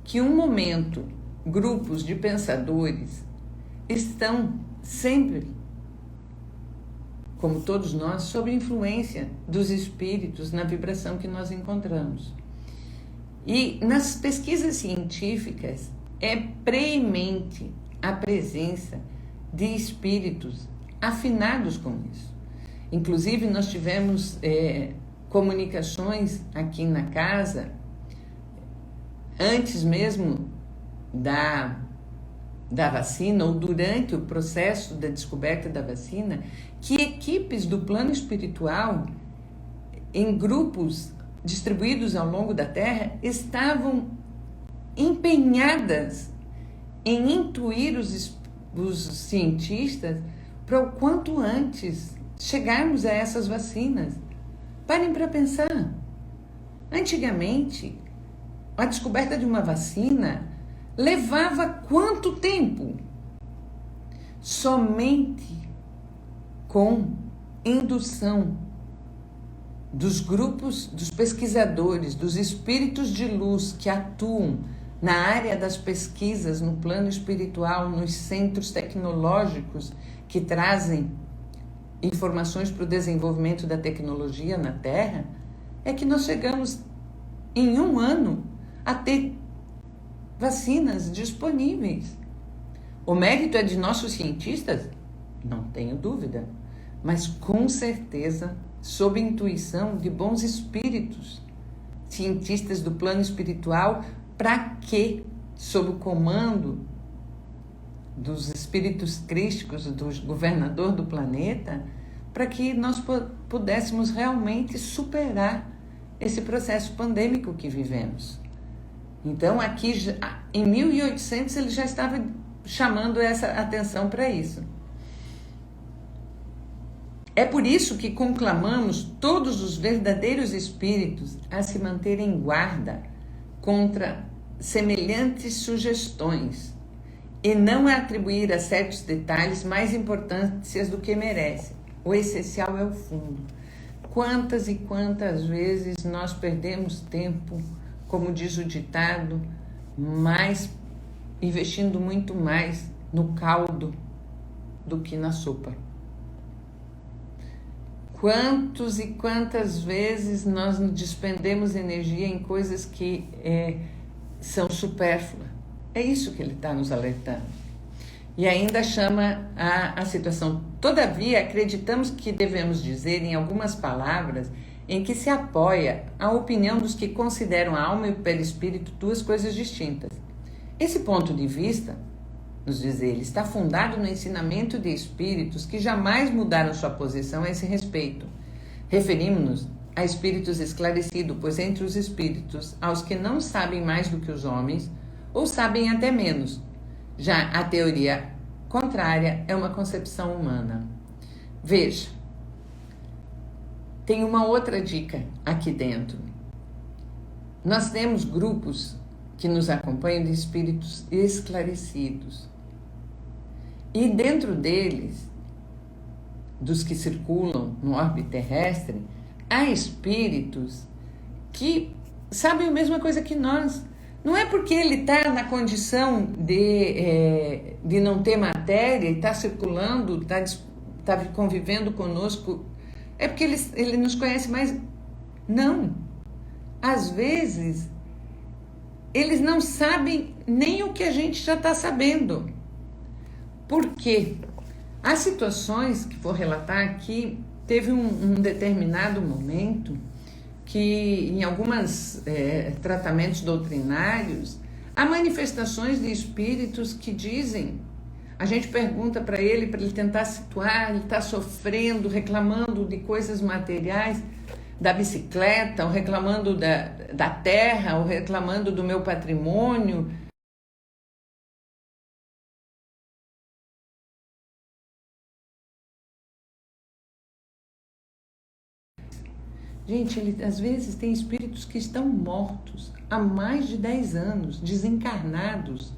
que um momento grupos de pensadores estão sempre, como todos nós, sob influência dos espíritos na vibração que nós encontramos. E nas pesquisas científicas é preemente a presença de espíritos afinados com isso. Inclusive nós tivemos comunicações aqui na casa, antes mesmo da vacina, ou durante o processo da descoberta da vacina, que equipes do plano espiritual, em grupos distribuídos ao longo da Terra, estavam empenhadas em intuir os cientistas para o quanto antes chegarmos a essas vacinas. Parem para pensar. Antigamente, a descoberta de uma vacina levava quanto tempo? Somente com indução dos grupos, dos pesquisadores, dos espíritos de luz que atuam na área das pesquisas, no plano espiritual, nos centros tecnológicos que trazem informações para o desenvolvimento da tecnologia na Terra, é que nós chegamos em um ano a ter vacinas disponíveis. O mérito é de nossos cientistas? Não tenho dúvida, mas com certeza sob intuição de bons espíritos, cientistas do plano espiritual, para que, sob o comando dos espíritos crísticos, do governador do planeta, para que nós pudéssemos realmente superar esse processo pandêmico que vivemos. Então, aqui em 1800 ele já estava chamando essa atenção para isso. É por isso que conclamamos todos os verdadeiros espíritos a se manterem em guarda contra semelhantes sugestões e não a atribuir a certos detalhes mais importâncias do que merecem. O essencial é o fundo. Quantas e quantas vezes nós perdemos tempo, como diz o ditado, investindo muito mais no caldo do que na sopa. Quantos e quantas vezes nós despendemos energia em coisas que são supérfluas. É isso que ele está nos alertando. E ainda chama a situação. Todavia, acreditamos que devemos dizer em algumas palavras em que se apoia a opinião dos que consideram a alma e o perispírito duas coisas distintas. Esse ponto de vista, nos diz ele, está fundado no ensinamento de espíritos que jamais mudaram sua posição a esse respeito. Referimos-nos a espíritos esclarecidos, pois entre os espíritos, aos que não sabem mais do que os homens, ou sabem até menos. Já a teoria contrária é uma concepção humana. Veja, tem uma outra dica aqui dentro. Nós temos grupos que nos acompanham de espíritos esclarecidos. E dentro deles, dos que circulam no orbe terrestre, há espíritos que sabem a mesma coisa que nós. Não é porque ele está na condição de não ter matéria e está circulando, está convivendo conosco, é porque ele nos conhece mais. Não. Às vezes, eles não sabem nem o que a gente já está sabendo. Por quê? Há situações que vou relatar aqui, teve um determinado momento que em alguns tratamentos doutrinários há manifestações de espíritos que dizem, a gente pergunta para ele tentar situar, ele está sofrendo, reclamando de coisas materiais, da bicicleta, ou reclamando da terra, ou reclamando do meu patrimônio. Gente, às vezes tem espíritos que estão mortos há mais de 10 anos, desencarnados,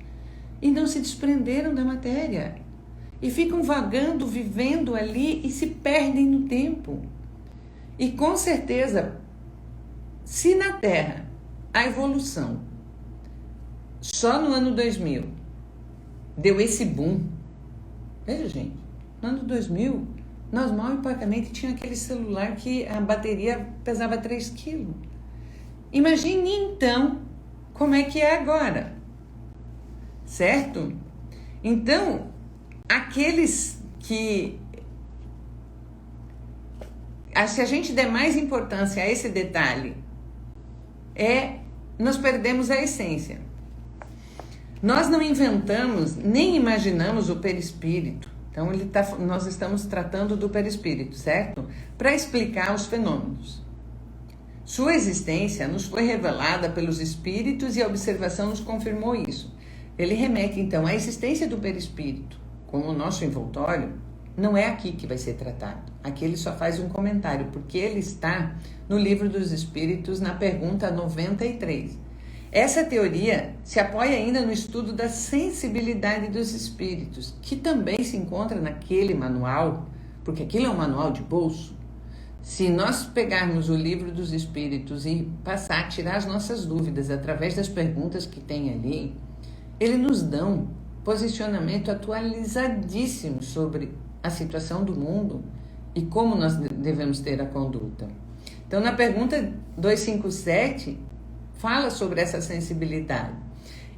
e não se desprenderam da matéria. E ficam vagando, vivendo ali e se perdem no tempo. E com certeza, se na Terra a evolução só no ano 2000 deu esse boom, veja gente, no ano 2000 nós mal e porcamente tínhamos aquele celular que a bateria pesava 3 quilos. Imagine então como é que é agora, certo? Então, aqueles que... Se a gente der mais importância a esse detalhe, nós perdemos a essência. Nós não inventamos nem imaginamos o perispírito. Então, nós estamos tratando do perispírito, certo? Para explicar os fenômenos. Sua existência nos foi revelada pelos espíritos e a observação nos confirmou isso. Ele remete, então, à existência do perispírito, como o nosso envoltório, não é aqui que vai ser tratado. Aqui ele só faz um comentário, porque ele está no Livro dos Espíritos, na pergunta 93. Essa teoria se apoia ainda no estudo da sensibilidade dos espíritos, que também se encontra naquele manual, porque aquilo é um manual de bolso. Se nós pegarmos o Livro dos Espíritos e passar a tirar as nossas dúvidas através das perguntas que tem ali, ele nos dá um posicionamento atualizadíssimo sobre a situação do mundo e como nós devemos ter a conduta. Então, na pergunta 257, fala sobre essa sensibilidade.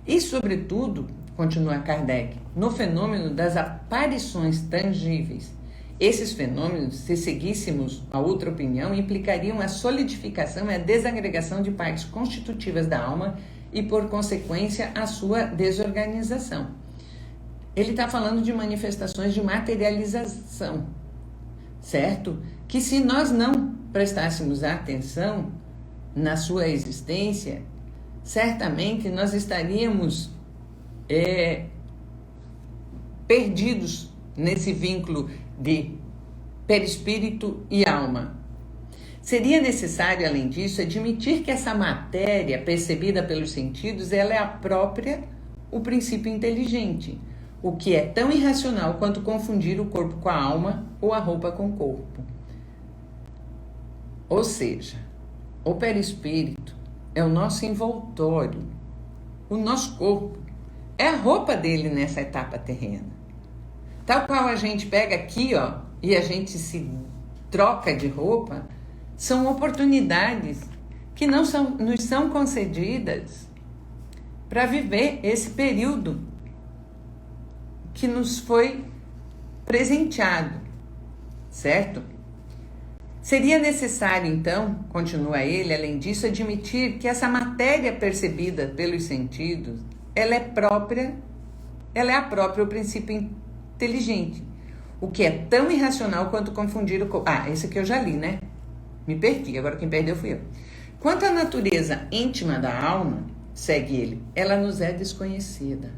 E, sobretudo, continua Kardec, no fenômeno das aparições tangíveis. Esses fenômenos, se seguíssemos a outra opinião, implicariam a solidificação e a desagregação de partes constitutivas da alma e, por consequência, a sua desorganização. Ele está falando de manifestações de materialização, certo? Que se nós não prestássemos atenção na sua existência, certamente nós estaríamos perdidos nesse vínculo de perispírito e alma. Seria necessário, além disso, admitir que essa matéria percebida pelos sentidos, ela é a própria, o princípio inteligente, o que é tão irracional quanto confundir o corpo com a alma ou a roupa com o corpo. Ou seja, o perispírito é o nosso envoltório, o nosso corpo é a roupa dele nessa etapa terrena. Tal qual a gente pega aqui, ó, e a gente se troca de roupa, são oportunidades que nos são concedidas para viver esse período que nos foi presenteado, certo? Seria necessário, então, continua ele, além disso, admitir que essa matéria percebida pelos sentidos, ela é a própria o princípio inteligente, o que é tão irracional quanto confundir o corpo. Esse aqui eu já li, né? Me perdi, agora quem perdeu fui eu. Quanto à natureza íntima da alma, segue ele, ela nos é desconhecida.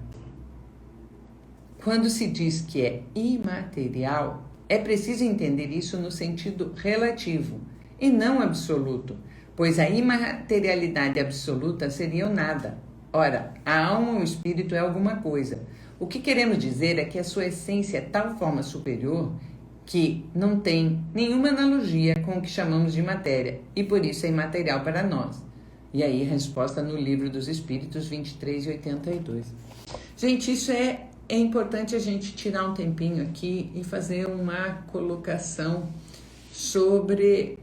Quando se diz que é imaterial, é preciso entender isso no sentido relativo e não absoluto, pois a imaterialidade absoluta seria o nada. Ora, a alma ou o espírito é alguma coisa. O que queremos dizer é que a sua essência é tal forma superior que não tem nenhuma analogia com o que chamamos de matéria e por isso é imaterial para nós. E aí, resposta no Livro dos Espíritos 23 e 82. Gente, isso é importante a gente tirar um tempinho aqui e fazer uma colocação sobre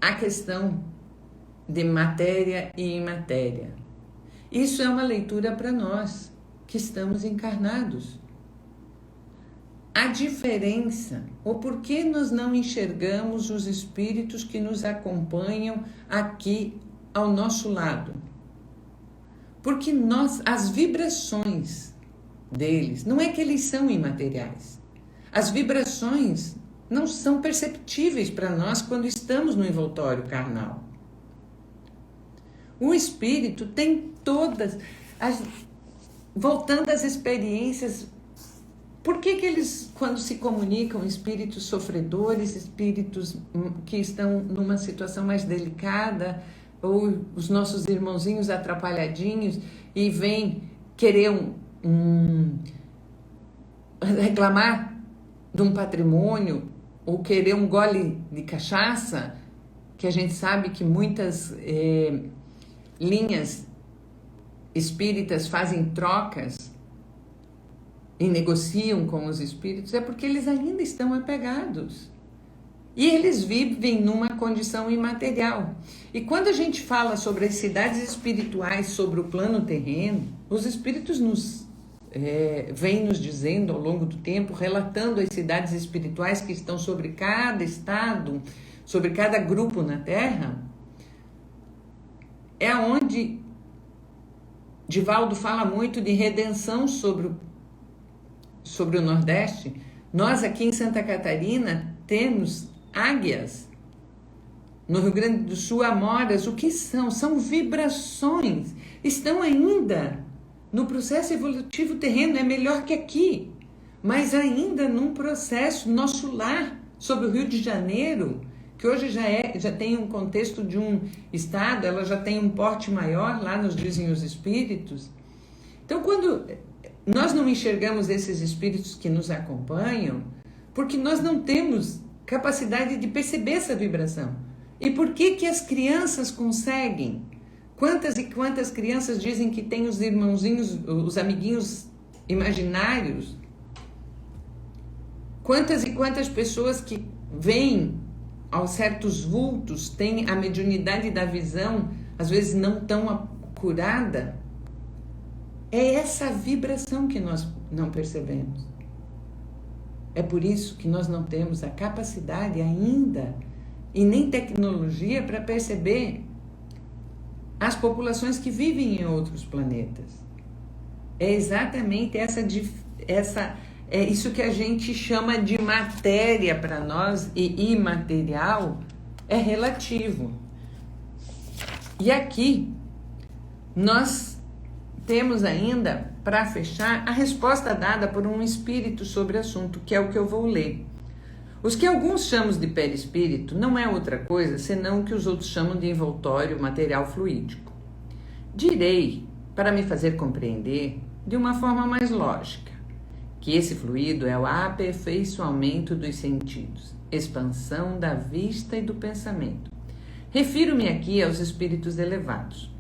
a questão de matéria e imatéria. Isso é uma leitura para nós que estamos encarnados. A diferença, ou por que nós não enxergamos os espíritos que nos acompanham aqui ao nosso lado? Porque as vibrações deles, não é que eles são imateriais. As vibrações não são perceptíveis para nós quando estamos no envoltório carnal. O espírito tem todas voltando às experiências. Por que eles, quando se comunicam, espíritos sofredores, espíritos que estão numa situação mais delicada, ou os nossos irmãozinhos atrapalhadinhos, e vêm querer reclamar de um patrimônio, ou querer um gole de cachaça, que a gente sabe que muitas linhas espíritas fazem trocas e negociam com os espíritos, é porque eles ainda estão apegados. E eles vivem numa condição imaterial. E quando a gente fala sobre as cidades espirituais, sobre o plano terreno, os espíritos vêm nos dizendo ao longo do tempo, relatando as cidades espirituais que estão sobre cada estado, sobre cada grupo na Terra, é onde Divaldo fala muito de redenção sobre o Nordeste. Nós aqui em Santa Catarina temos águias. No Rio Grande do Sul, amoras. O que são? São vibrações. Estão ainda no processo evolutivo terreno. É melhor que aqui. Mas ainda num processo, nosso lar sobre o Rio de Janeiro, que hoje já tem um contexto de um estado, ela já tem um porte maior, lá nos dizem os espíritos. Então, quando nós não enxergamos esses espíritos que nos acompanham, porque nós não temos capacidade de perceber essa vibração. E por que as crianças conseguem? Quantas e quantas crianças dizem que têm os irmãozinhos, os amiguinhos imaginários? Quantas e quantas pessoas que veem aos certos vultos, têm a mediunidade da visão, às vezes não tão curada, é essa vibração que nós não percebemos. É por isso que nós não temos a capacidade ainda e nem tecnologia para perceber as populações que vivem em outros planetas. É exatamente isso que a gente chama de matéria para nós, e imaterial é relativo. E aqui nós temos ainda, para fechar, a resposta dada por um espírito sobre o assunto, que é o que eu vou ler. Os que alguns chamam de perispírito não é outra coisa senão o que os outros chamam de envoltório material fluídico. Direi, para me fazer compreender de uma forma mais lógica, que esse fluido é o aperfeiçoamento dos sentidos, expansão da vista e do pensamento. Refiro-me aqui aos espíritos elevados.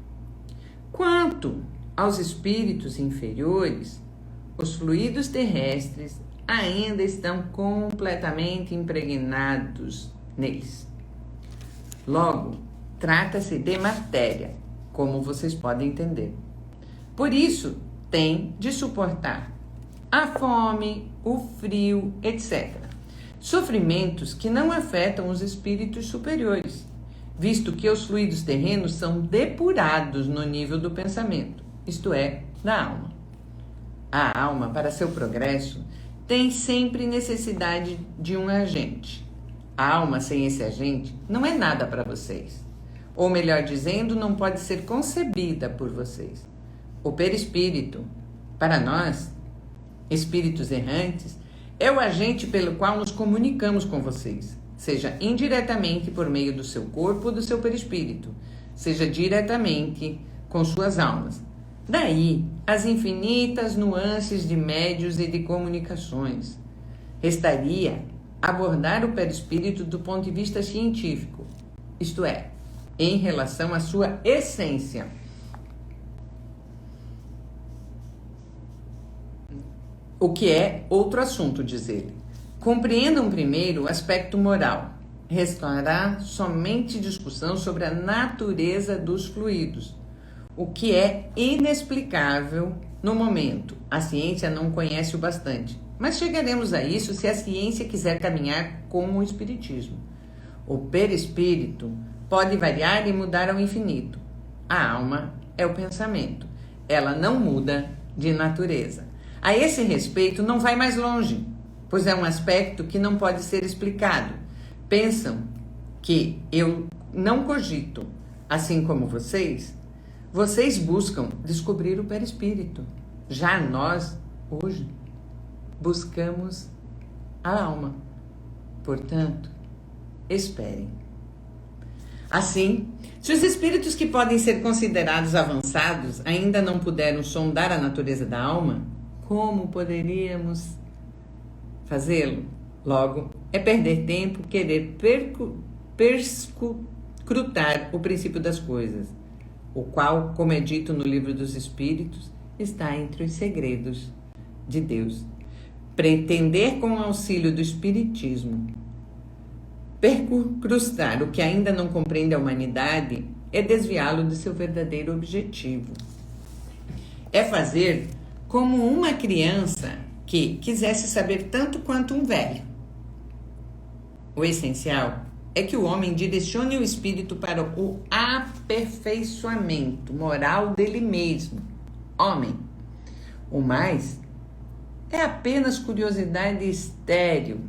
Quanto aos espíritos inferiores, os fluidos terrestres ainda estão completamente impregnados neles. Logo, trata-se de matéria, como vocês podem entender. Por isso, tem de suportar a fome, o frio, etc. Sofrimentos que não afetam os espíritos superiores, visto que os fluidos terrenos são depurados no nível do pensamento, isto é, da alma. A alma, para seu progresso, tem sempre necessidade de um agente. A alma sem esse agente não é nada para vocês. Ou melhor dizendo, não pode ser concebida por vocês. O perispírito, para nós, espíritos errantes, é o agente pelo qual nos comunicamos com vocês, seja indiretamente por meio do seu corpo ou do seu perispírito, seja diretamente com suas almas. Daí as infinitas nuances de médios e de comunicações. Restaria abordar o perispírito do ponto de vista científico, isto é, em relação à sua essência. O que é outro assunto, diz ele. Compreendam primeiro o aspecto moral. Restará somente discussão sobre a natureza dos fluidos, o que é inexplicável no momento. A ciência não conhece o bastante, mas chegaremos a isso se a ciência quiser caminhar com o espiritismo. O perispírito pode variar e mudar ao infinito. A alma é o pensamento. Ela não muda de natureza. A esse respeito, não vai mais longe, pois é um aspecto que não pode ser explicado. Pensam que eu não cogito, assim como vocês buscam descobrir o perispírito. Já nós, hoje, buscamos a alma. Portanto, esperem. Assim, se os espíritos que podem ser considerados avançados ainda não puderam sondar a natureza da alma, como poderíamos fazê-lo? Logo, é perder tempo querer perscrutar o princípio das coisas, o qual, como é dito no Livro dos Espíritos, está entre os segredos de Deus. Pretender, com o auxílio do Espiritismo, perscrutar o que ainda não compreende a humanidade é desviá-lo de seu verdadeiro objetivo. É fazer como uma criança que quisesse saber tanto quanto um velho. O essencial é que o homem direcione o espírito para o aperfeiçoamento moral dele mesmo. Homem. O mais é apenas curiosidade estéril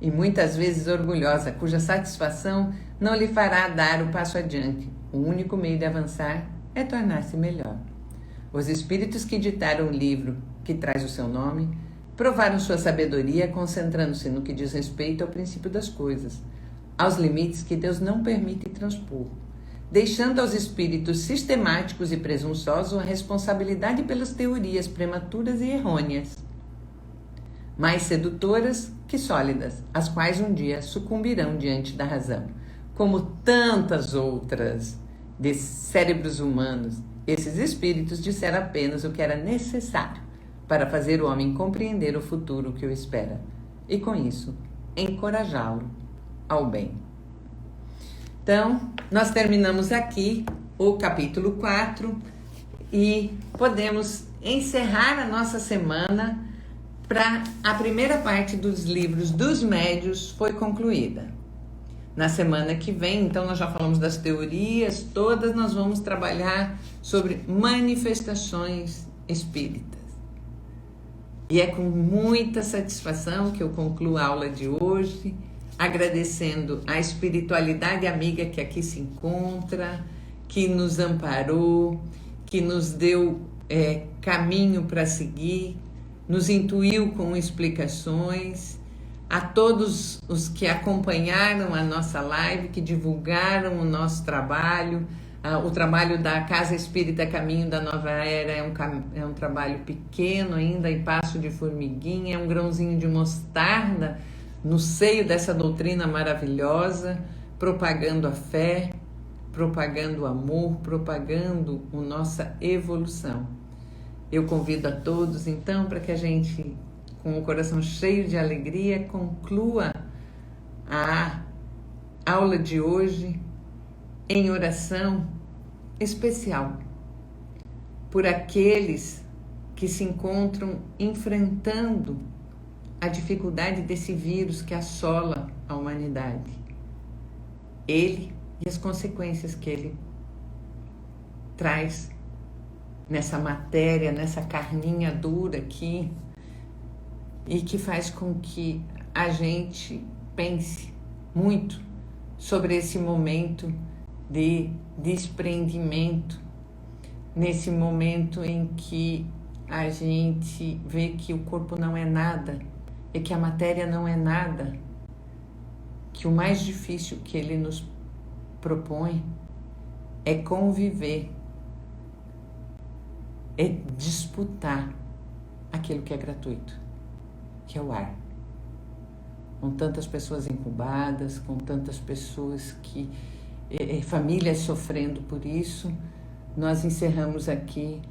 e muitas vezes orgulhosa, cuja satisfação não lhe fará dar o passo adiante. O único meio de avançar é tornar-se melhor. Os espíritos que ditaram o livro que traz o seu nome provaram sua sabedoria concentrando-se no que diz respeito ao princípio das coisas, aos limites que Deus não permite transpor, deixando aos espíritos sistemáticos e presunçosos a responsabilidade pelas teorias prematuras e errôneas, mais sedutoras que sólidas, as quais um dia sucumbirão diante da razão. Como tantas outras de cérebros humanos, esses espíritos disseram apenas o que era necessário para fazer o homem compreender o futuro que o espera e, com isso, encorajá-lo ao bem. Então, nós terminamos aqui o capítulo 4 e podemos encerrar a nossa semana para a primeira parte dos livros dos médios foi concluída. Na semana que vem, então, nós já falamos das teorias todas, nós vamos trabalhar sobre manifestações espíritas. E é com muita satisfação que eu concluo a aula de hoje, agradecendo a espiritualidade amiga que aqui se encontra, que nos amparou, que nos deu caminho para seguir, nos intuiu com explicações, a todos os que acompanharam a nossa live, que divulgaram o nosso trabalho, o trabalho da Casa Espírita Caminho da Nova Era é um trabalho pequeno ainda, em passo de formiguinha, é um grãozinho de mostarda no seio dessa doutrina maravilhosa, propagando a fé, propagando o amor, propagando a nossa evolução. Eu convido a todos, então, para que a gente, com o coração cheio de alegria, conclua a aula de hoje em oração especial por aqueles que se encontram enfrentando a dificuldade desse vírus que assola a humanidade. Ele e as consequências que ele traz nessa matéria, nessa carninha dura aqui, e que faz com que a gente pense muito sobre esse momento de desprendimento, nesse momento em que a gente vê que o corpo não é nada, e que a matéria não é nada, que o mais difícil que ele nos propõe é conviver, é disputar aquilo que é gratuito, que é o ar. Com tantas pessoas incubadas, com tantas pessoas que famílias sofrendo por isso, nós encerramos aqui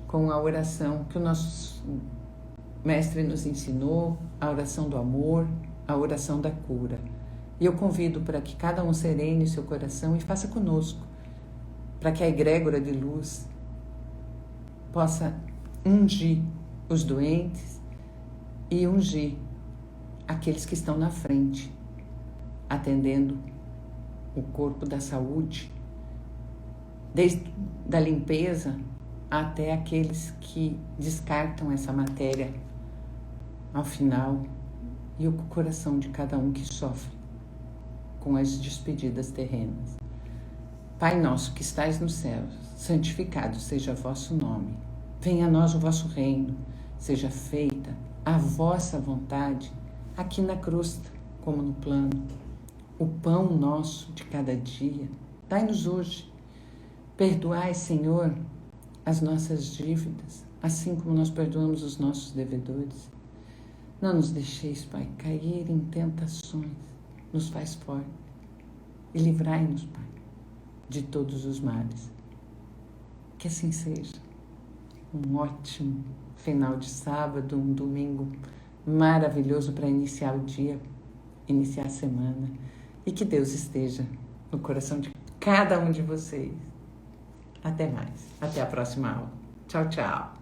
com a oração que o nosso mestre nos ensinou, a oração do amor, a oração da cura. E eu convido para que cada um serene o seu coração e faça conosco, para que a egrégora de luz possa ungir os doentes e ungir aqueles que estão na frente, atendendo o corpo da saúde, desde da limpeza até aqueles que descartam essa matéria ao final, e o coração de cada um que sofre com as despedidas terrenas. Pai nosso que estais nos céus, santificado seja vosso nome. Venha a nós o vosso reino, seja feita a vossa vontade, aqui na crosta como no plano. O pão nosso de cada dia, dai-nos hoje. Perdoai, Senhor, as nossas dívidas, assim como nós perdoamos os nossos devedores. Não nos deixeis, Pai, cair em tentações, nos faz forte. E livrai-nos, Pai, de todos os males. Que assim seja. Um ótimo final de sábado, um domingo maravilhoso para iniciar o dia, iniciar a semana. E que Deus esteja no coração de cada um de vocês. Até mais. Até a próxima aula. Tchau, tchau.